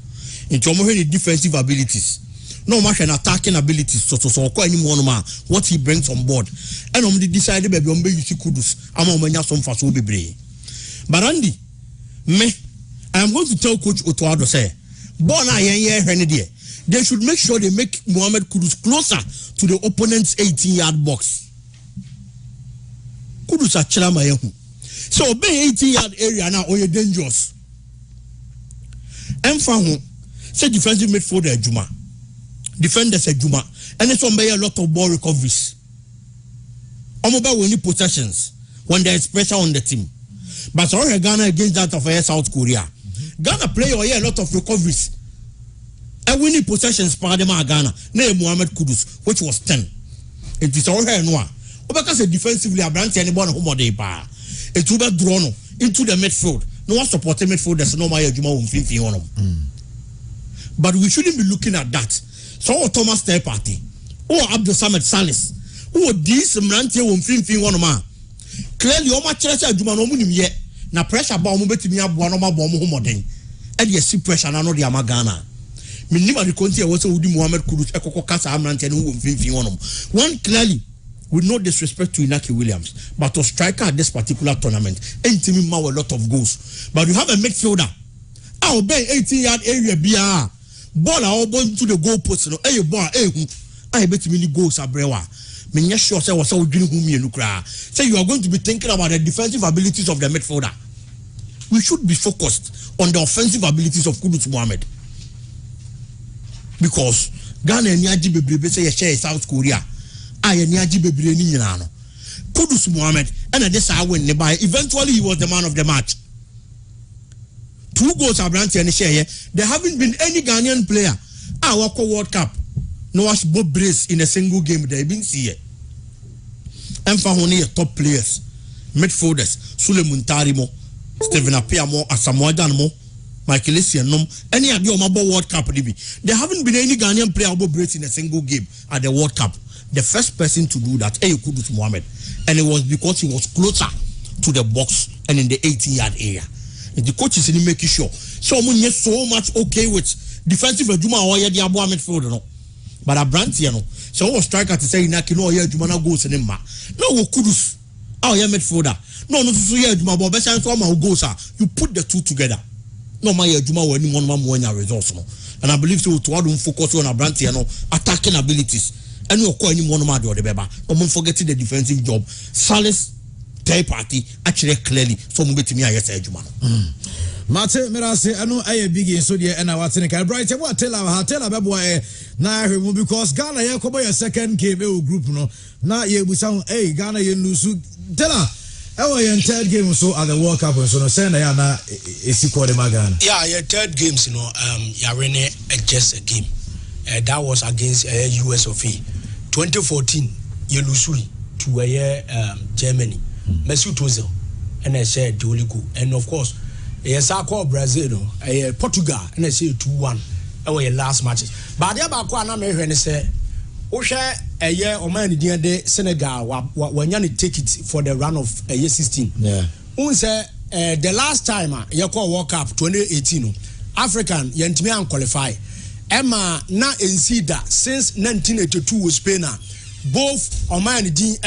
Nti omo hwe defensive abilities. No matter attacking abilities so kwa anyone ma what he brings on board. And the decide baby ombe use Kudus ama omanya some faso bebre. But Andy, I am going to tell Coach Otuado say, they should make sure they make Mohamed Kudus closer to the opponent's 18-yard box. Kudus achilama yehu. So be 18-yard area now or you're dangerous. Mfahu say defensive midfielder Juma. Defenders Juma. And it's on a lot of ball recoveries. Omoba will need possessions when there is pressure on the team. But sorry, Ghana against that of South Korea. Ghana play a lot of recoveries. And winning possessions for them Ghana. Name Mohamed Kudus, which was 10. It is all here no. Because defensively, a branch anyone who more pa. It will be drawn into the midfield. No one supporting midfield. There's no Maya Juma on them. But we shouldn't be looking at that. So Thomas Tay Party or Abdul Samad Salis. Who this Mrantia on 15 man. Clearly, all my church are doing yet. Na pressure bomb betimi aboa no mabom ho moden e de si pressure na no de amagana minima de konti e wo se wudi Mohamed Kudus ekoko kasa amrante no wo mfimfin wonom. One clearly with no disrespect to Inaki Williams, but to striker at this particular tournament entimi ma a lot of goals. But you have a midfielder obey 18-yard area bia ball a obo into the goal post no e ball I betimi ni goals abrewa. Sure say was say you are going to be thinking about the defensive abilities of the midfielder. We should be focused on the offensive abilities of Kudus Mohamed. Because Ghana and Yaji Bebre say share South Korea. I and Yaji Bebre ni no. Kudus Mohamed and this I win by eventually he was the man of the match. 2 goals are granted and share. There haven't been any Ghanaian player our World Cup. No wash Bob Brace in a single game they been see it. And for only top players, midfielders, Sule Muntarimo, Stephen Apiamo, Asamoah Danmo, Michael Essien, any of the World Cup. There haven't been any Ghanaian player Bob Brace in a single game at the World Cup. The first person to do that, Kudus Mohamed, and it was because he was closer to the box and in the 18-yard area. And the coaches in making sure. So I'm so much okay with defensive Juma or the Abu midfield. No. But a brand, you know. So I striker to say, Nakino, yeah, Jumana goes in him. No, Kudus. Oh, yeah, midfielder. No, yeah, Juma, but best and former goes. You put the two together. No, my Juma or anyone when your results. No. And I believe so to focus on a brand, you know, attacking abilities. And you call him one of the Beba. Don't forget the defensive job. Salis third party actually clearly so move to me I say Juma. Mate Mirase, I know I big in so dear and I was in a bright what tell our boy now because Ghana ya kobo your second game group no. Now you will sound hey Ghana you lose tell her. Our third game so at the World Cup and so no say na na is equal the Ghana. Yeah, your third games you know Yarene just a game. That was against US of A. 2014 you lose to Germany. Mesut Ozil and I said the go and of course yes I call Brazil Portugal and I say 2-1 our last matches but the about na me hwe ne say wo hwe year o man de Senegal when you take it for the run of year 16 yeah who say the last time you call World Cup 2018 African yentimi an qualify Emma na ensida since 1982 with Spain both o man din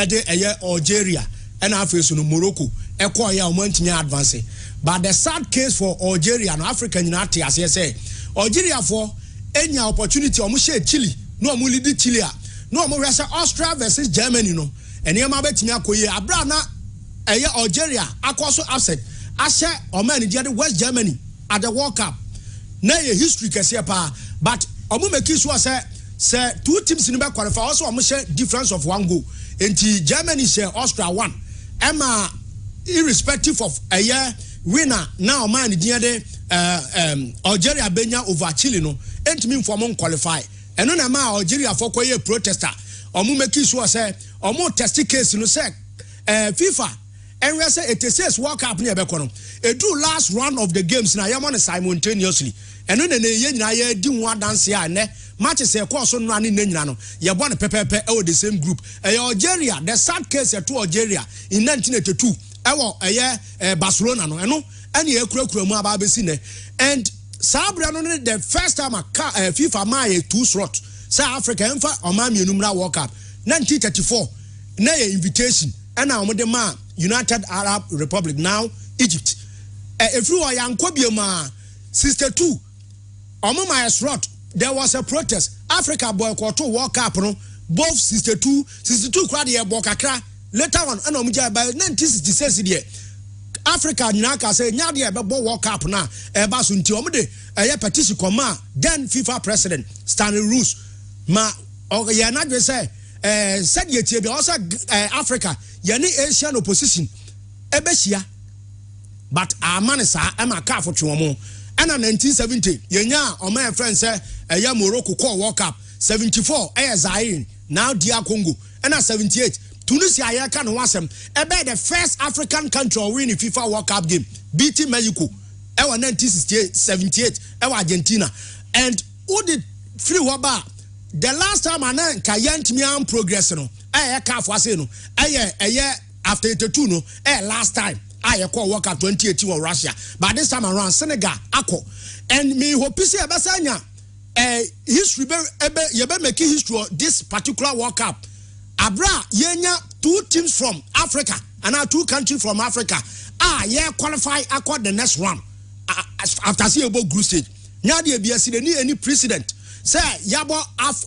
Algeria and after no Morocco ekwa ya o man timi advance but the sad case for Algeria and African United as say Algeria for any opportunity o mo share Chile no mo lead Chile no mo resa Austria versus Germany no ene ma betimi akoye abra na Algeria akwaso asset ashe o man di West Germany at the World Cup na ye history kese pa but omo make sure say two teams in the qualify also omo share difference of 1 goal enti Germany share Austria 1 Emma irrespective of a year winner now man the Algeria benya over Chile no enti for mon qualify eno na ma Algeria for koye protester omo make sure say omo test case no say FIFA and we say it says World Cup near Bekono. A do last round of the games now you simultaneously. And then ye do one dance here and matches a course on running no. You want a pepper the same group. Algeria, the sad case to Algeria in 1982. A year Barcelona no and ye Krokuma Babesine. And Sabriano the first time FIFA my 2 slot. South Africa Enfa or Mami Numra World Cup 1934. Na invitation. And now the man United Arab Republic now Egypt. If you are young Kobioma 62 my slot there was a protest. Africa boycott World Cup no both 62 crowd here Bokakra later on and by 1966 Africa Naka say nya de be World Cup na e ba so nti omde petition koma then FIFA president Stanley Roos ma ya na de say said ye be also Africa yani Asian opposition ebehia but our man is a car for Chuomo and 1970 yenya o my friend say Morocco call World Cup 74 Zaire now DR Congo and 78 Tunisia ya kan wasem ebe the first African country win the FIFA World Cup game beating Mexico 1968 78 Argentina and who did free waba the last time anan kayant me progress no car for say no after 82 no last time I call World Cup 2018 or Russia but this time around Senegal ako and me hope see abasanya history be make history this particular World Cup abra yenya 2 teams from Africa and now 2 countries from Africa qualify across the next round after see about group stage nya dey be any precedent say yabo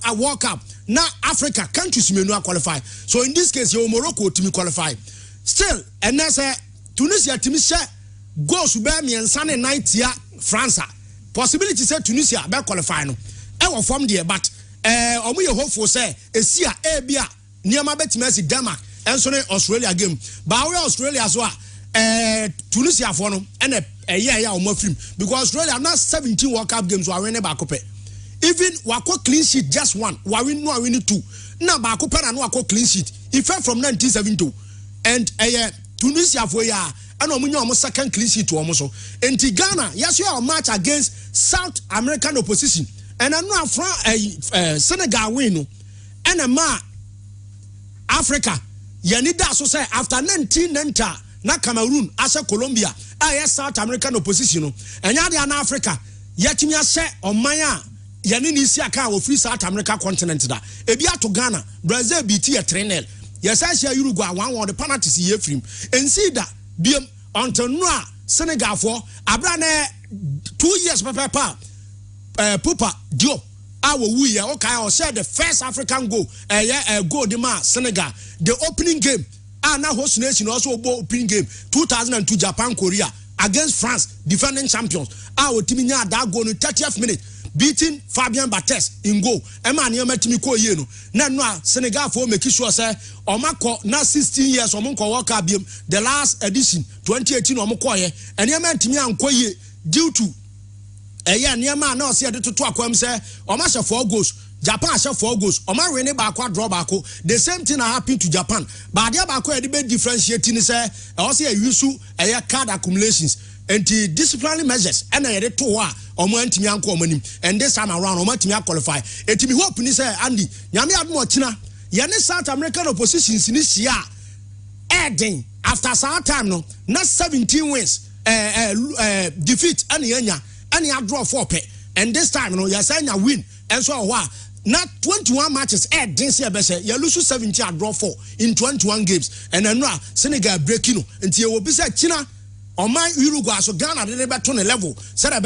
a World Cup na Africa countries may not qualify so in this case your Morocco to qualify still and that's Tunisia timi share goals be me nsane 90 France possibility say Tunisia be qualify no e wo form there but omo ye hopeful say esia bia niama betime si Denmark enso ne Australia game but we Australia so Tunisia for no and ya omo film because Australia na 17 World Cup games we win ba kope even wako clean sheet just one we win 2 na ba kope na wako clean sheet it fell from 1972 and Tunisia for ya and omunyo second clean sheet to omo so enti Ghana yes you match against South American opposition and I know from Senegal win no and ma Africa yani da so say after 1990 na Cameroon ashe Colombia South American opposition no enya de na Africa yetimi ashe omanya yane ni isi aka wo free South America continent da ebi ato Ghana Brazil beat ye 3-0 yes I share Uruguay 1-1 the penalties ye free ensi da biem until no Senegal for abra na 2 years papa Pupa Diop our we okay or said the first African goal goal the ma Senegal the opening game now host nation also opening game 2002 Japan Korea against France defending champions our team nya that goal in 30th minute beating Fabien Barthez in goal ema na metimi ko ye no na no Senegal for make sure say omako na 16 years omonko World Cup the last edition 2018 omko ye ene metimi anko ye due to Niama na ose de toto akwam say Oma she 4 goals Japan she 4 goals Oma win ba akwa draw ba ko the same thing happened to Japan but there ba ko e be differentiating say ose e use card accumulations and the disciplinary measures and e de to a Oma antimi anko omanim and this time around Oma antimi qualify etimi hope ni say Andy nyame admo kina ye ne South American oppositions ni sia Eden after some time no na 17 wins defeat and yenya and you draw 4 pay and this time you know you say you win and so what not 21 matches this year you lose 17 and draw 4 in 21 games and then Senegal breaking until you will be said China on my Uruguay so Ghana they better on a level said now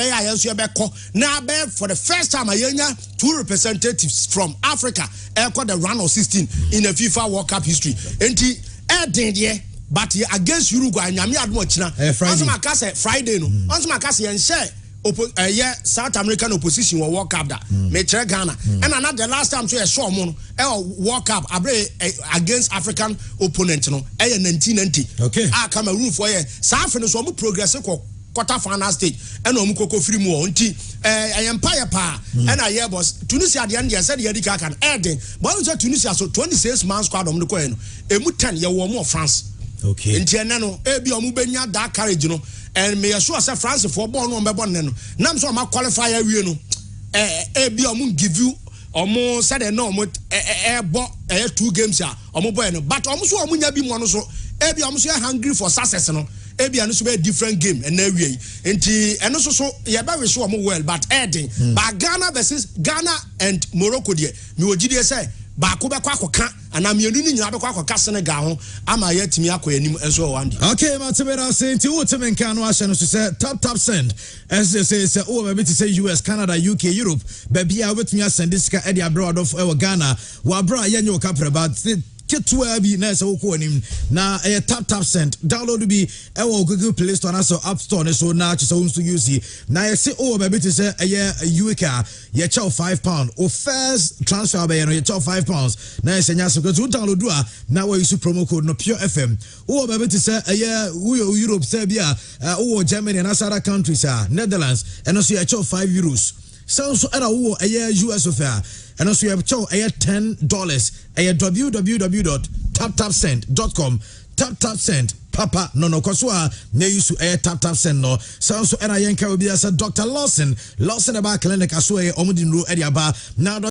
for the first time a 2 representatives from Africa got the round of 16 in the FIFA World Cup history and but against Uruguay nyame admo China Friday no once makase and share South American opposition will walk up that me Ghana and another the last time so saw mono walk up against African opponent no 1990 okay Cameroon for South Africa so progress quarter final stage and omukoko free mu onti empire pa and I boss Tunisia the end said the can Eden but Tunisia so 26 man squad no ko no emu 10 ye wo mo France okay ntiana no ebi omu benya that courage no and me sure say France for born no mbebo ne no nam so ma qualify awie no ebi omu give you omu said no omu bo 2 games ya omu boy no but omu so omu nya bi mo no so ebi omu so hungry for success no ebi anu so be different game and na wie enti eno so ye ba we so omu well but Eden but Ghana versus Ghana and Morocco there me ogide say ba ko be kwa akoka ana mienu ni nyina be kwa akoka Senegal ho ama ye timi akoyanim enso one day okay matemera say nti wo temi nkan no ahye no so say tap send as they say oh maybe to say US Canada UK Europe baby a wetumi asend sika e dey abroad of Ghana wa bra ye nyo kapre but Ketwa bi na so ko anim na tap send download bi Google Play Store na so App Store so na che so unso use na ye say oh baby to say UK ye chow £5 o first transfer be no ye chow £5 na ye nya so go download do na we use promo code no Pure FM oh baby to say Europe say bia Germany and other countries Netherlands and also ye chow €5 sounds so era wo US offer and also you have chow $10 www.taptapsend.com taptapsend papa no kwaswa na use taptapsend no sounds so era yenka obi as Dr. Lawson about clinic aso omudinro area ba na